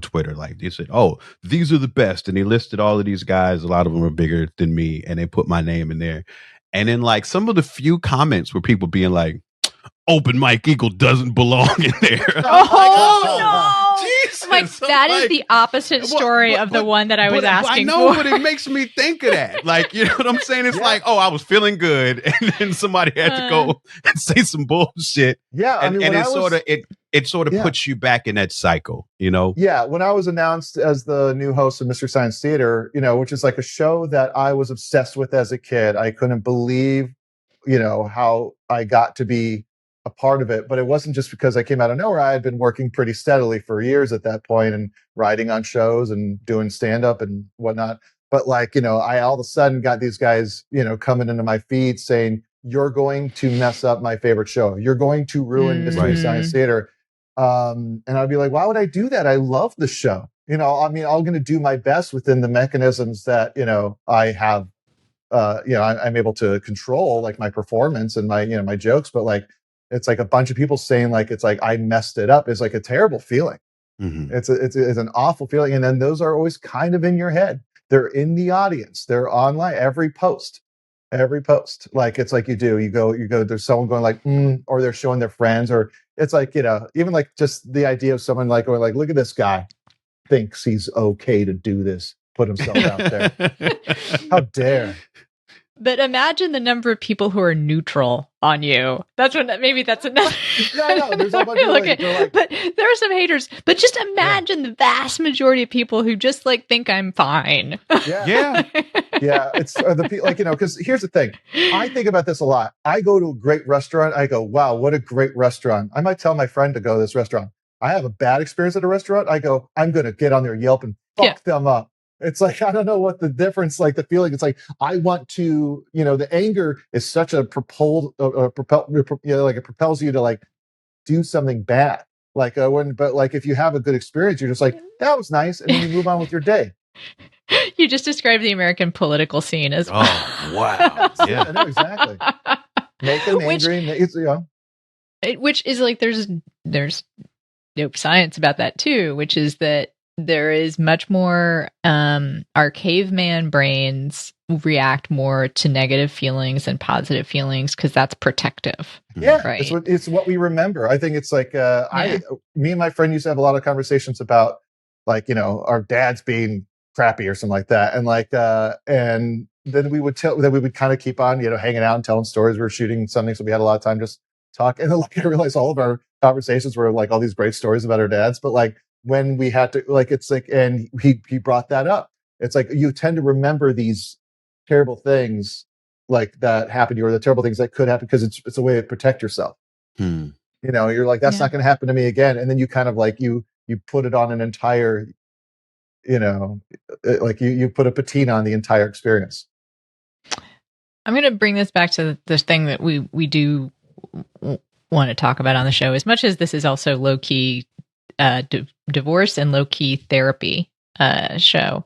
Twitter. Like they said, oh, these are the best. And they listed all of these guys. A lot of them are bigger than me. And they put my name in there. And then like some of the few comments were people being like, Open Mike Eagle doesn't belong in there. Oh, no. Jesus. Like, that is the opposite story of the one that I was asking for. But it makes me think of that. Like, you know what I'm saying? It's like, oh, I was feeling good. And then somebody had to go and say some bullshit. Yeah. And it sort of puts you back in that cycle, Yeah. When I was announced as the new host of Mr. Science Theater, which is like a show that I was obsessed with as a kid, I couldn't believe, how I got to be a part of it. But it wasn't just because I came out of nowhere. I had been working pretty steadily for years at that point and writing on shows and doing stand-up and whatnot. But like, I all of a sudden got these guys, coming into my feed saying, you're going to mess up my favorite show. You're going to ruin Mystery Science Theater. And I'd be like, why would I do that? I love the show. I'm going to do my best within the mechanisms that, I have, I'm able to control, like my performance and my, my jokes. But like, It's like a bunch of people saying like, it's like, I messed it up. It's like a terrible feeling. It's an awful feeling. And then those are always kind of in your head. They're in the audience. They're online. Every post, like, it's like you go, there's someone going like, or they're showing their friends, or it's like, even like just the idea of someone like going like, look at this guy thinks he's okay to do this, put himself out there. How dare. But imagine the number of people who are neutral on you. That's another. Yeah, I know. There's a bunch of like, but there are some haters. But just imagine the vast majority of people who just like think I'm fine. Yeah. It's because here's the thing. I think about this a lot. I go to a great restaurant. I go, wow, what a great restaurant. I might tell my friend to go to this restaurant. I have a bad experience at a restaurant. I go, I'm going to get on their Yelp and fuck them up. It's like, I don't know what the difference, like the feeling. It's like, I want to, the anger is such a it propels you to like do something bad. Like if you have a good experience, you're just like, that was nice. And then you move on with your day. You just described the American political scene as well. Oh, wow. Yeah. I know, exactly. Make them angry. Which is like, there's no science about that too, which is that there is much more, our caveman brains react more to negative feelings and positive feelings because that's protective. Yeah, right. It's what we remember. I think it's like, me and my friend used to have a lot of conversations about like, our dads being crappy or something like that. And like, and then we would kind of keep on, hanging out and telling stories. We were shooting something. So we had a lot of time just talk. And then like, I realized all of our conversations were like all these great stories about our dads, but like, when we had to, like, it's like, and he brought that up. It's like, you tend to remember these terrible things like that happen to you, or the terrible things that could happen, because it's a way to protect yourself. You're like, that's not going to happen to me again. And then you kind of like, you put it on an entire, like you put a patina on the entire experience. I'm going to bring this back to the thing that we do want to talk about on the show, as much as this is also low key, divorce and low-key therapy show,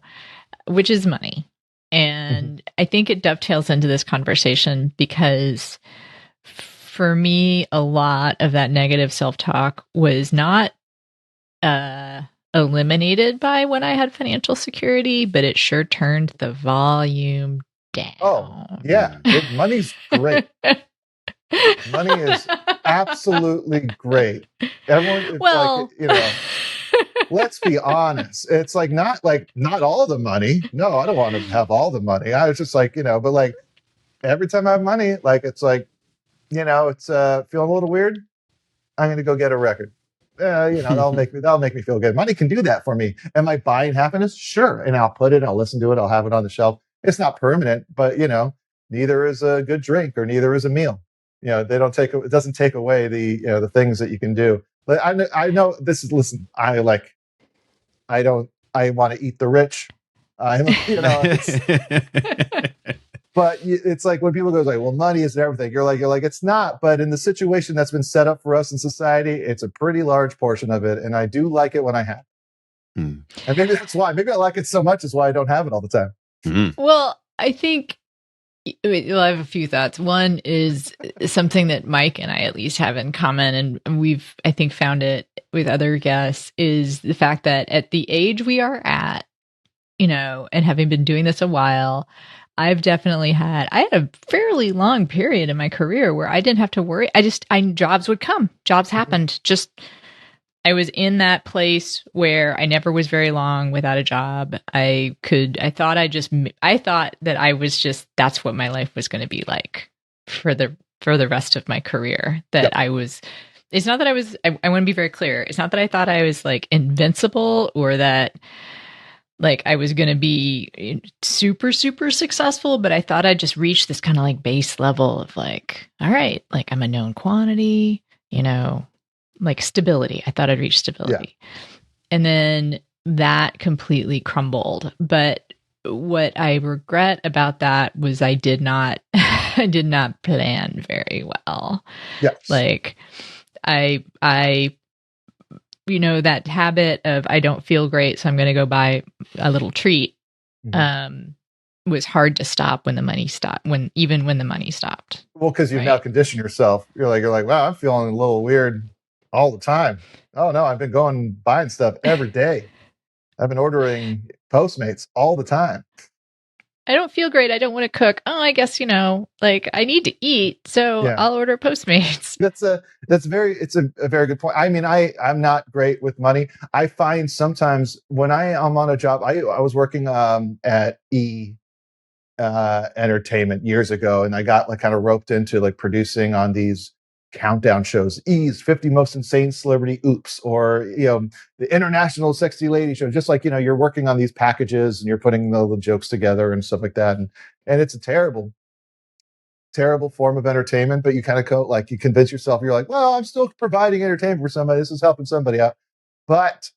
which is money. And I think it dovetails into this conversation because for me, a lot of that negative self-talk was not eliminated by when I had financial security, but it sure turned the volume down. Oh, yeah. Money's great. Money is absolutely great. Everyone, let's be honest. It's like not all the money. No, I don't want to have all the money. I was just like, but like every time I have money, like it's like, it's feeling a little weird. I'm going to go get a record. That'll make me feel good. Money can do that for me. Am I buying happiness? Sure. And I'll listen to it. I'll have it on the shelf. It's not permanent, but neither is a good drink or neither is a meal. It doesn't take away the things that you can do. But I know this is, listen, I want to eat the rich. But it's like when people go like, well, money isn't everything. You're like, it's not. But in the situation that's been set up for us in society, it's a pretty large portion of it. And I do like it when I have it. And maybe that's why. Maybe I like it so much is why I don't have it all the time. Well, I think I have a few thoughts. One is something that Mike and I at least have in common, and we've, I think, found it with other guests, is the fact that at the age we are at, and having been doing this a while, I had a fairly long period in my career where I didn't have to worry. Jobs would come. Jobs happened. I was in that place where I never was very long without a job. I thought that I was just, that's what my life was going to be like for the rest of my career. It's not that I want to be very clear. It's not that I thought I was like invincible or that like I was going to be super, super successful, but I thought I'd just reach this kind of like base level of like, all right, like I'm a known quantity, like stability. I thought I'd reach stability. Yeah. And then that completely crumbled. But what I regret about that was I did not plan very well. Yes. Like I that habit of I don't feel great, so I'm going to go buy a little treat. was hard to stop when the money stopped, even when the money stopped. Well, because you've now Right. conditioned yourself. You're like, wow, I'm feeling a little weird all the time. Oh no, I've been going buying stuff every day. I've been ordering Postmates all the time. I don't feel great. I don't want to cook. Oh, I guess, like I need to eat, so Yeah. I'll order Postmates. It's a very good point. I mean, I'm not great with money. I find sometimes when I am on a job, I was working at entertainment years ago, and I got like kind of roped into like producing on these countdown shows, E's 50 most insane celebrity oops, or the international sexy lady show. Just like you're working on these packages and you're putting the jokes together and stuff like that, and it's a terrible form of entertainment, but you kind of go like you convince yourself, you're like, well, I'm still providing entertainment for somebody, this is helping somebody out. But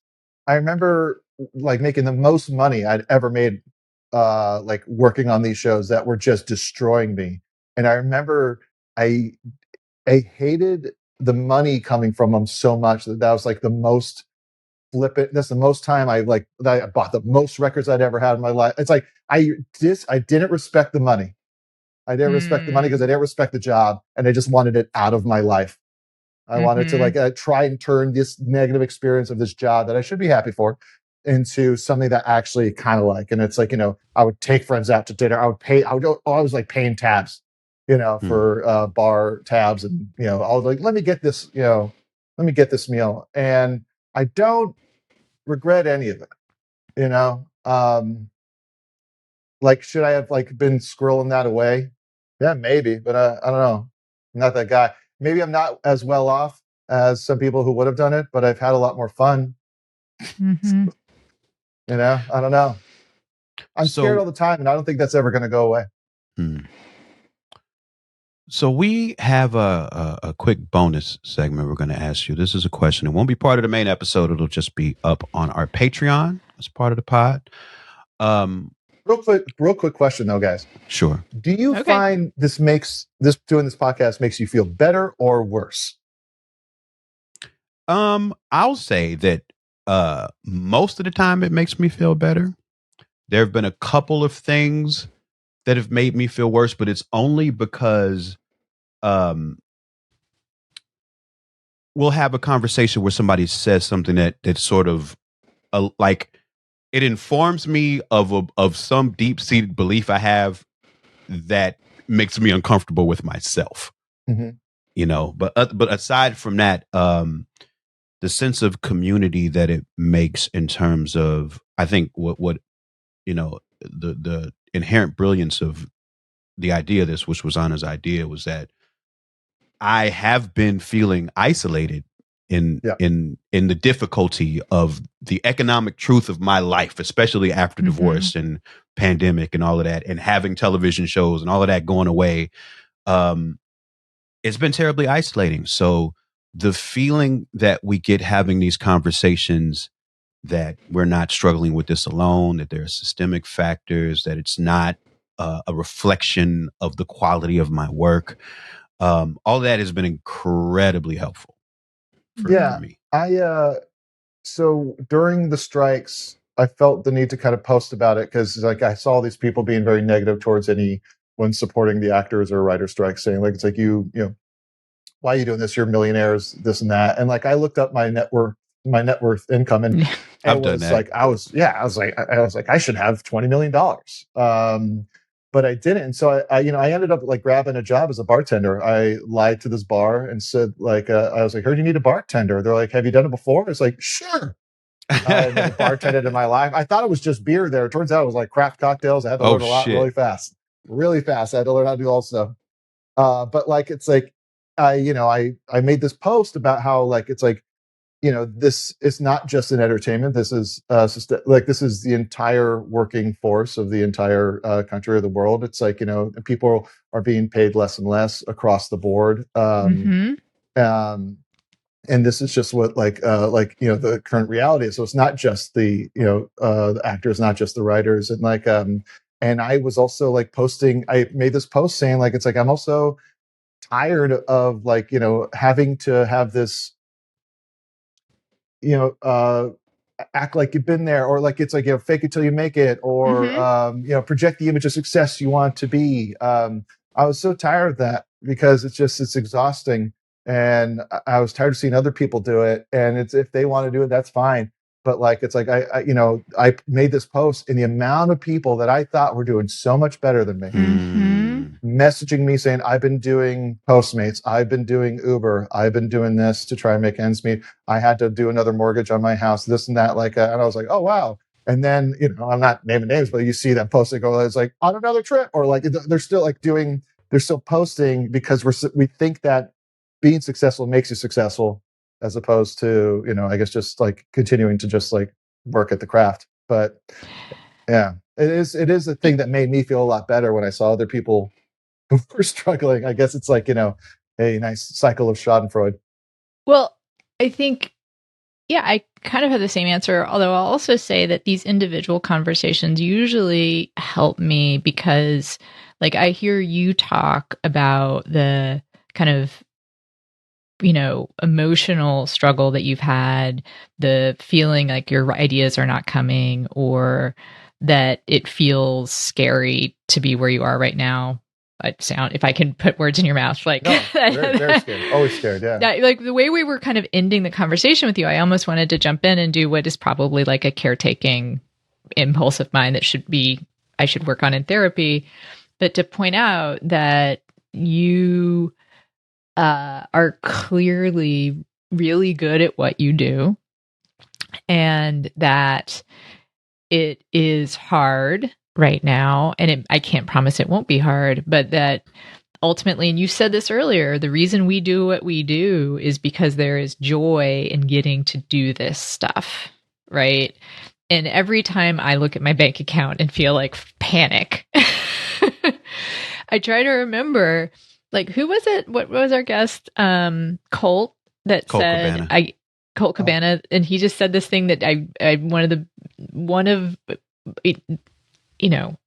I remember like making the most money I'd ever made, like working on these shows that were just destroying me. And I remember I I hated the money coming from them so much that was like the most flippant. That's the most time that I bought the most records I'd ever had in my life. It's like I didn't respect the money. I didn't respect the money because I didn't respect the job, and I just wanted it out of my life. I wanted to like try and turn this negative experience of this job that I should be happy for into something that I actually kind of like. And it's like, I would take friends out to dinner. I was like paying tabs, for bar tabs. And, I was like, let me get this meal. And I don't regret any of it, like, should I have like been squirreling that away? Yeah, maybe, but I don't know. I'm not that guy. Maybe I'm not as well off as some people who would have done it, but I've had a lot more fun. Mm-hmm. I don't know. I'm scared all the time, and I don't think that's ever going to go away. So we have a quick bonus segment we're going to ask you. This is a question. It won't be part of the main episode. It'll just be up on our Patreon as part of the pod. Real quick question though, guys. Sure. Do you find doing this podcast makes you feel better or worse? I'll say that most of the time it makes me feel better. There have been a couple of things that have made me feel worse, but it's only because we'll have a conversation where somebody says something that sort of like it informs me of some deep-seated belief I have that makes me uncomfortable with myself. Mm-hmm. But aside from that, the sense of community that it makes in terms of, I think what the inherent brilliance of the idea of this, which was Anna's idea, was that I have been feeling isolated in the difficulty of the economic truth of my life, especially after divorce and pandemic and all of that, and having television shows and all of that going away. It's been terribly isolating. So the feeling that we get having these conversations, that we're not struggling with this alone, that there are systemic factors, that it's not a reflection of the quality of my work. All that has been incredibly helpful for me. So during the strikes, I felt the need to kind of post about it because like I saw these people being very negative towards anyone supporting the actors or writer strike, saying like, it's like, why are you doing this? You're millionaires, this and that. And like, I looked up my net worth income, and I've done that. Like, I was like, I should have $20 million. But I didn't. And so I ended up like grabbing a job as a bartender. I lied to this bar and said like, I was like, heard you need a bartender. They're like, have you done it before? It's like, sure. I never bartended in my life. I thought it was just beer there. It turns out it was like craft cocktails. I had to learn a lot really fast. I had to learn how to do all stuff. But like, it's like, I made this post about how like, it's like, this is not just an entertainment. This is this is the entire working force of the entire country or the world. It's like, people are being paid less and less across the board. And this is just what the current reality is. So it's not just the actors, not just the writers, and like and I was also like posting. I made this post saying like, it's like, I'm also tired of like having to have this act like you've been there, or like it's like, fake it till you make it, or project the image of success you want to be. I was so tired of that because it's exhausting, and I was tired of seeing other people do it. And it's, if they want to do it, that's fine. But like, it's like I made this post, and the amount of people that I thought were doing so much better than me messaging me saying, I've been doing Postmates, I've been doing Uber, I've been doing this to try and make ends meet. I had to do another mortgage on my house, this and that. And I was like, oh, wow. And then, I'm not naming names, but you see them post, they go, it's like on another trip, or like they're still they're still posting because we think that being successful makes you successful, as opposed to, I guess just like continuing to just like work at the craft. But yeah, it is a thing that made me feel a lot better when I saw other people who were struggling. I guess it's like, a nice cycle of Schadenfreude. Well, I think, yeah, I kind of have the same answer, although I'll also say that these individual conversations usually help me because, like, I hear you talk about the kind of, emotional struggle that you've had, the feeling like your ideas are not coming, or that it feels scary to be where you are right now. If I can put words in your mouth, like, no, very scared, always scared. Yeah. Like the way we were kind of ending the conversation with you, I almost wanted to jump in and do what is probably like a caretaking impulse of mine that I should work on in therapy, but to point out that you are clearly really good at what you do, and that it is hard right now, and I can't promise it won't be hard, but that ultimately, and you said this earlier, the reason we do what we do is because there is joy in getting to do this stuff, right? And every time I look at my bank account and feel like panic, I try to remember, like, who was it? What was our guest? Colt said, Cabana. Colt Cabana, and he just said this thing that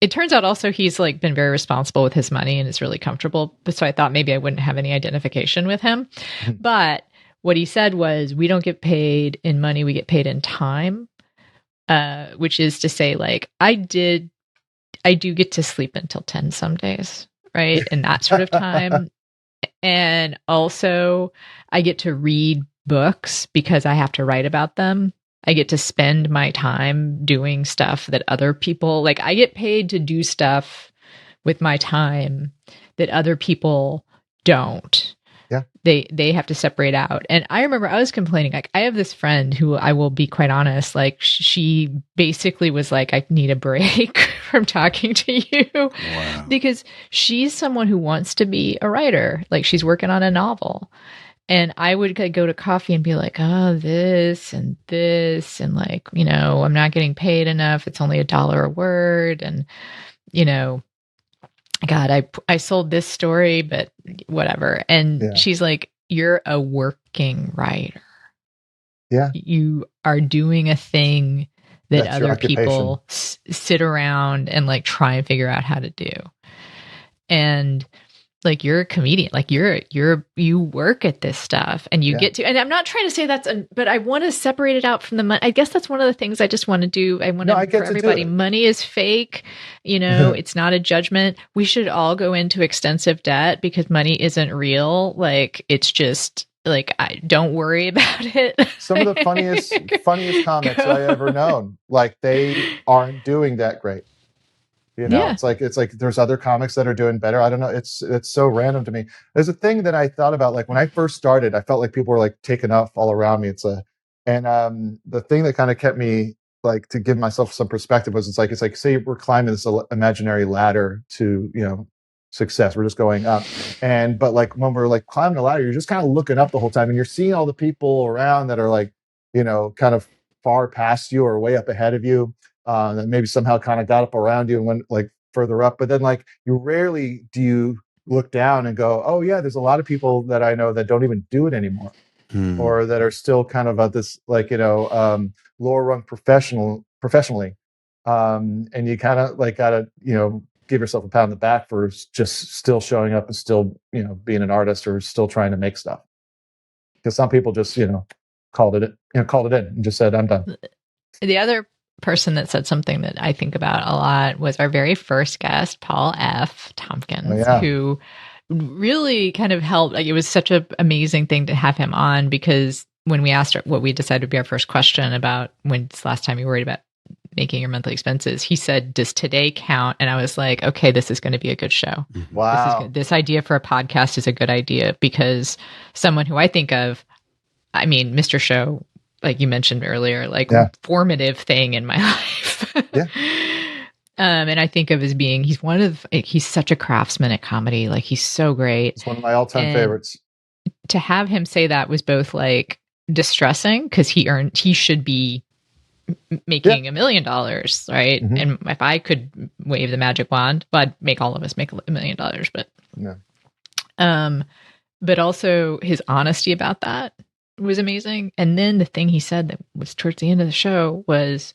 it turns out also he's like been very responsible with his money and is really comfortable. So I thought maybe I wouldn't have any identification with him. But what he said was, we don't get paid in money, we get paid in time, which is to say, like, I do get to sleep until 10 some days, right? And that sort of time. And also I get to read books because I have to write about them. I get to spend my time doing stuff that other people, like, I get paid to do stuff with my time that other people don't. Yeah. They have to separate out. And I remember I was complaining, like, I have this friend who, I will be quite honest, like, she basically was like, I need a break from talking to you. Wow. Because she's someone who wants to be a writer. Like, she's working on a novel. And I would go to coffee and be like, oh, this and this. And like, I'm not getting paid enough. It's only $1 a word. And, God, I sold this story, but whatever. And she's like, you're a working writer. Yeah. You are doing a thing that other people sit around and like try and figure out how to do. And like, you're a comedian, like you work at this stuff and you get to, and I'm not trying to say but I want to separate it out from the money. I guess that's one of the things I just want to do. I want to, for everybody, money is fake. It's not a judgment. We should all go into extensive debt because money isn't real. Like, it's just like, I don't worry about it. Some of the funniest comics I ever known, like, they aren't doing that great. It's like there's other comics that are doing better. I don't know. It's so random to me. There's a thing that I thought about, like, when I first started, I felt like people were like taking off all around me. The thing that kind of kept me, like, to give myself some perspective was, it's like say we're climbing this imaginary ladder to, success. We're just going up. But like, when we're like climbing the ladder, you're just kind of looking up the whole time, and you're seeing all the people around that are like, kind of far past you or way up ahead of you. That maybe somehow kind of got up around you and went like further up. But then, like, you rarely do you look down and go, oh yeah, there's a lot of people that I know that don't even do it anymore, or that are still kind of at this, like, lower rung professionally. And you kind of like gotta, give yourself a pat on the back for just still showing up and still, being an artist or still trying to make stuff. Because some people just, called it in and just said, I'm done. The other person that said something that I think about a lot was our very first guest, Paul F. Tompkins, who really kind of helped. Like, it was such an amazing thing to have him on, because when we asked what we decided would be our first question about when's the last time you worried about making your monthly expenses, he said, does today count? And I was like, okay, this is going to be a good show. Wow. This idea for a podcast is a good idea, because someone who I think of, I mean, Mr. Show, like you mentioned earlier, like formative thing in my life. And I think of as being, he's such a craftsman at comedy. Like, he's so great. It's one of my all-time favorites. To have him say that was both like distressing, because he should be making $1 million, right? Mm-hmm. And if I could wave the magic wand, well, I'd make all of us make $1 million. But also his honesty about that was amazing. And then the thing he said that was towards the end of the show was,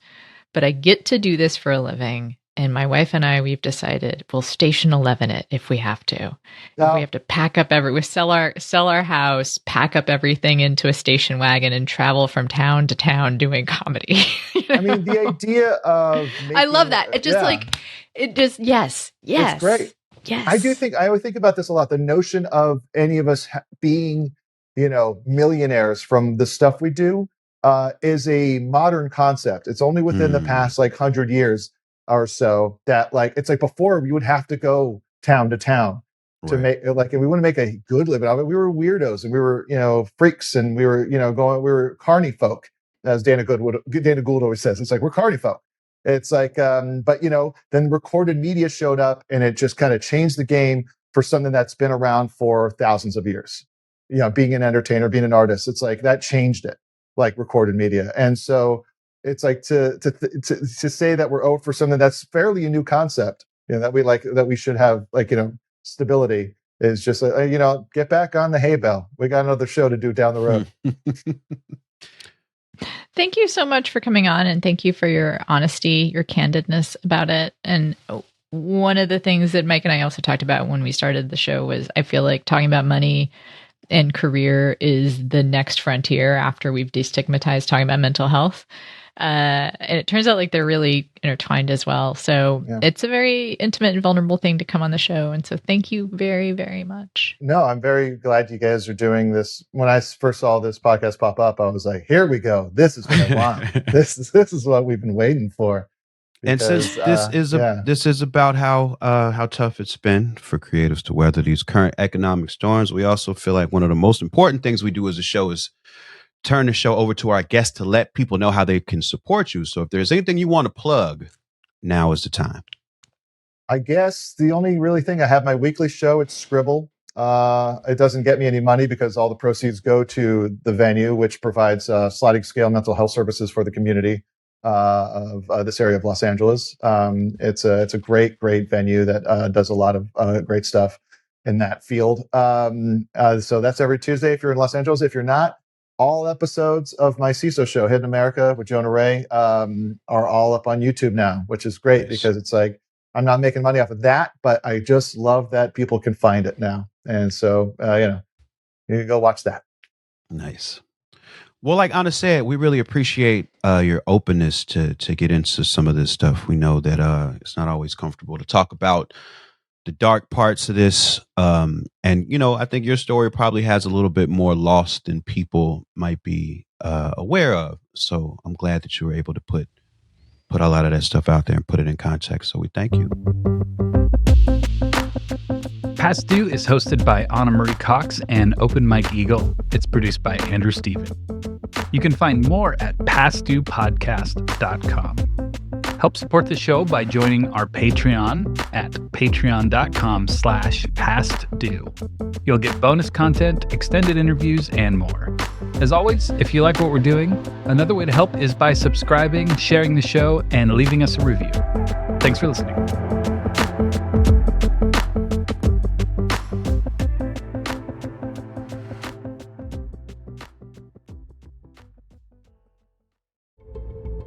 but I get to do this for a living. And my wife and I, we've decided we'll station 11 it if we have to. If we have to pack up we sell our house, pack up everything into a station wagon, and travel from town to town doing comedy. I mean, the idea of I love that. It just yes. It's great. Yes. I always think about this a lot. The notion of any of us being, millionaires from the stuff we do is a modern concept. It's only within the past 100 years or so that it's like before you would have to go town to town to make and we want to make a good living. I mean, we were weirdos and we were freaks, and we were we were carny folk, as Dana Gould always says. It's like we're carny folk. It's like but then recorded media showed up, and it just kind of changed the game for something that's been around for thousands of years. Being an entertainer, being an artist, it's like that changed it, like recorded media. And so it's like to say that we're for something that's fairly a new concept, that we should have stability, is just get back on the hay bale. We got another show to do down the road. Thank you so much for coming on, and thank you for your honesty, your candidness about it. And one of the things that Mike and I also talked about when we started the show was, I feel like talking about money and career is the next frontier after we've destigmatized talking about mental health. And it turns out like they're really intertwined as well. So it's a very intimate and vulnerable thing to come on the show. And so thank you very, very much. No, I'm very glad you guys are doing this. When I first saw this podcast pop up, I was like, here we go. This is what I want. This is what we've been waiting for. Because, and since this is about how tough it's been for creatives to weather these current economic storms, we also feel like one of the most important things we do as a show is turn the show over to our guests to let people know how they can support you. So if there's anything you want to plug, now is the time. I guess the only really thing, I have my weekly show. It's Scribble. It doesn't get me any money because all the proceeds go to the venue, which provides sliding scale mental health services for the community of this area of Los Angeles. It's a great venue that does a lot of great stuff in that field. So that's every Tuesday if you're in Los Angeles. If you're not, all episodes of my CISO show, Hidden America with Jonah Ray, are all up on YouTube now, which is great because it's like, I'm not making money off of that, but I just love that people can find it now. And so, you can go watch that. Nice. Well, like Anna said, we really appreciate your openness to get into some of this stuff. We know that it's not always comfortable to talk about the dark parts of this. And, I think your story probably has a little bit more loss than people might be aware of. So I'm glad that you were able to put a lot of that stuff out there and put it in context. So we thank you. Past Due is hosted by Anna Marie Cox and Open Mike Eagle. It's produced by Andrew Steven. You can find more at pastduepodcast.com. Help support the show by joining our Patreon at patreon.com/pastdue. You'll get bonus content, extended interviews, and more. As always, if you like what we're doing, another way to help is by subscribing, sharing the show, and leaving us a review. Thanks for listening.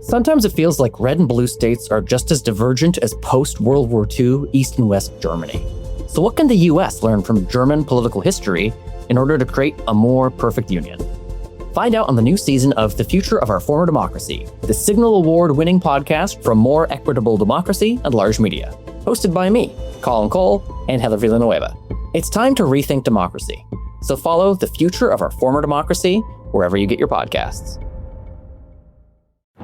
Sometimes it feels like red and blue states are just as divergent as post-World War II East and West Germany. So what can the US learn from German political history in order to create a more perfect union? Find out on the new season of The Future of Our Former Democracy, the Signal Award-winning podcast for more equitable democracy and large media. Hosted by me, Colin Cole, and Heather Villanueva. It's time to rethink democracy. So follow The Future of Our Former Democracy wherever you get your podcasts.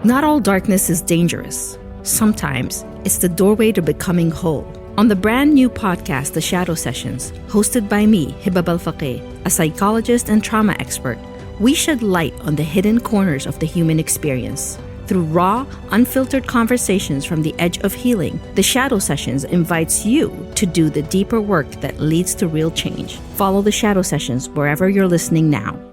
Not all darkness is dangerous. Sometimes it's the doorway to becoming whole. On the brand new podcast, The Shadow Sessions, hosted by me, Hibab Al-Faqih, a psychologist and trauma expert, we shed light on the hidden corners of the human experience. Through raw, unfiltered conversations from the edge of healing, The Shadow Sessions invites you to do the deeper work that leads to real change. Follow The Shadow Sessions wherever you're listening now.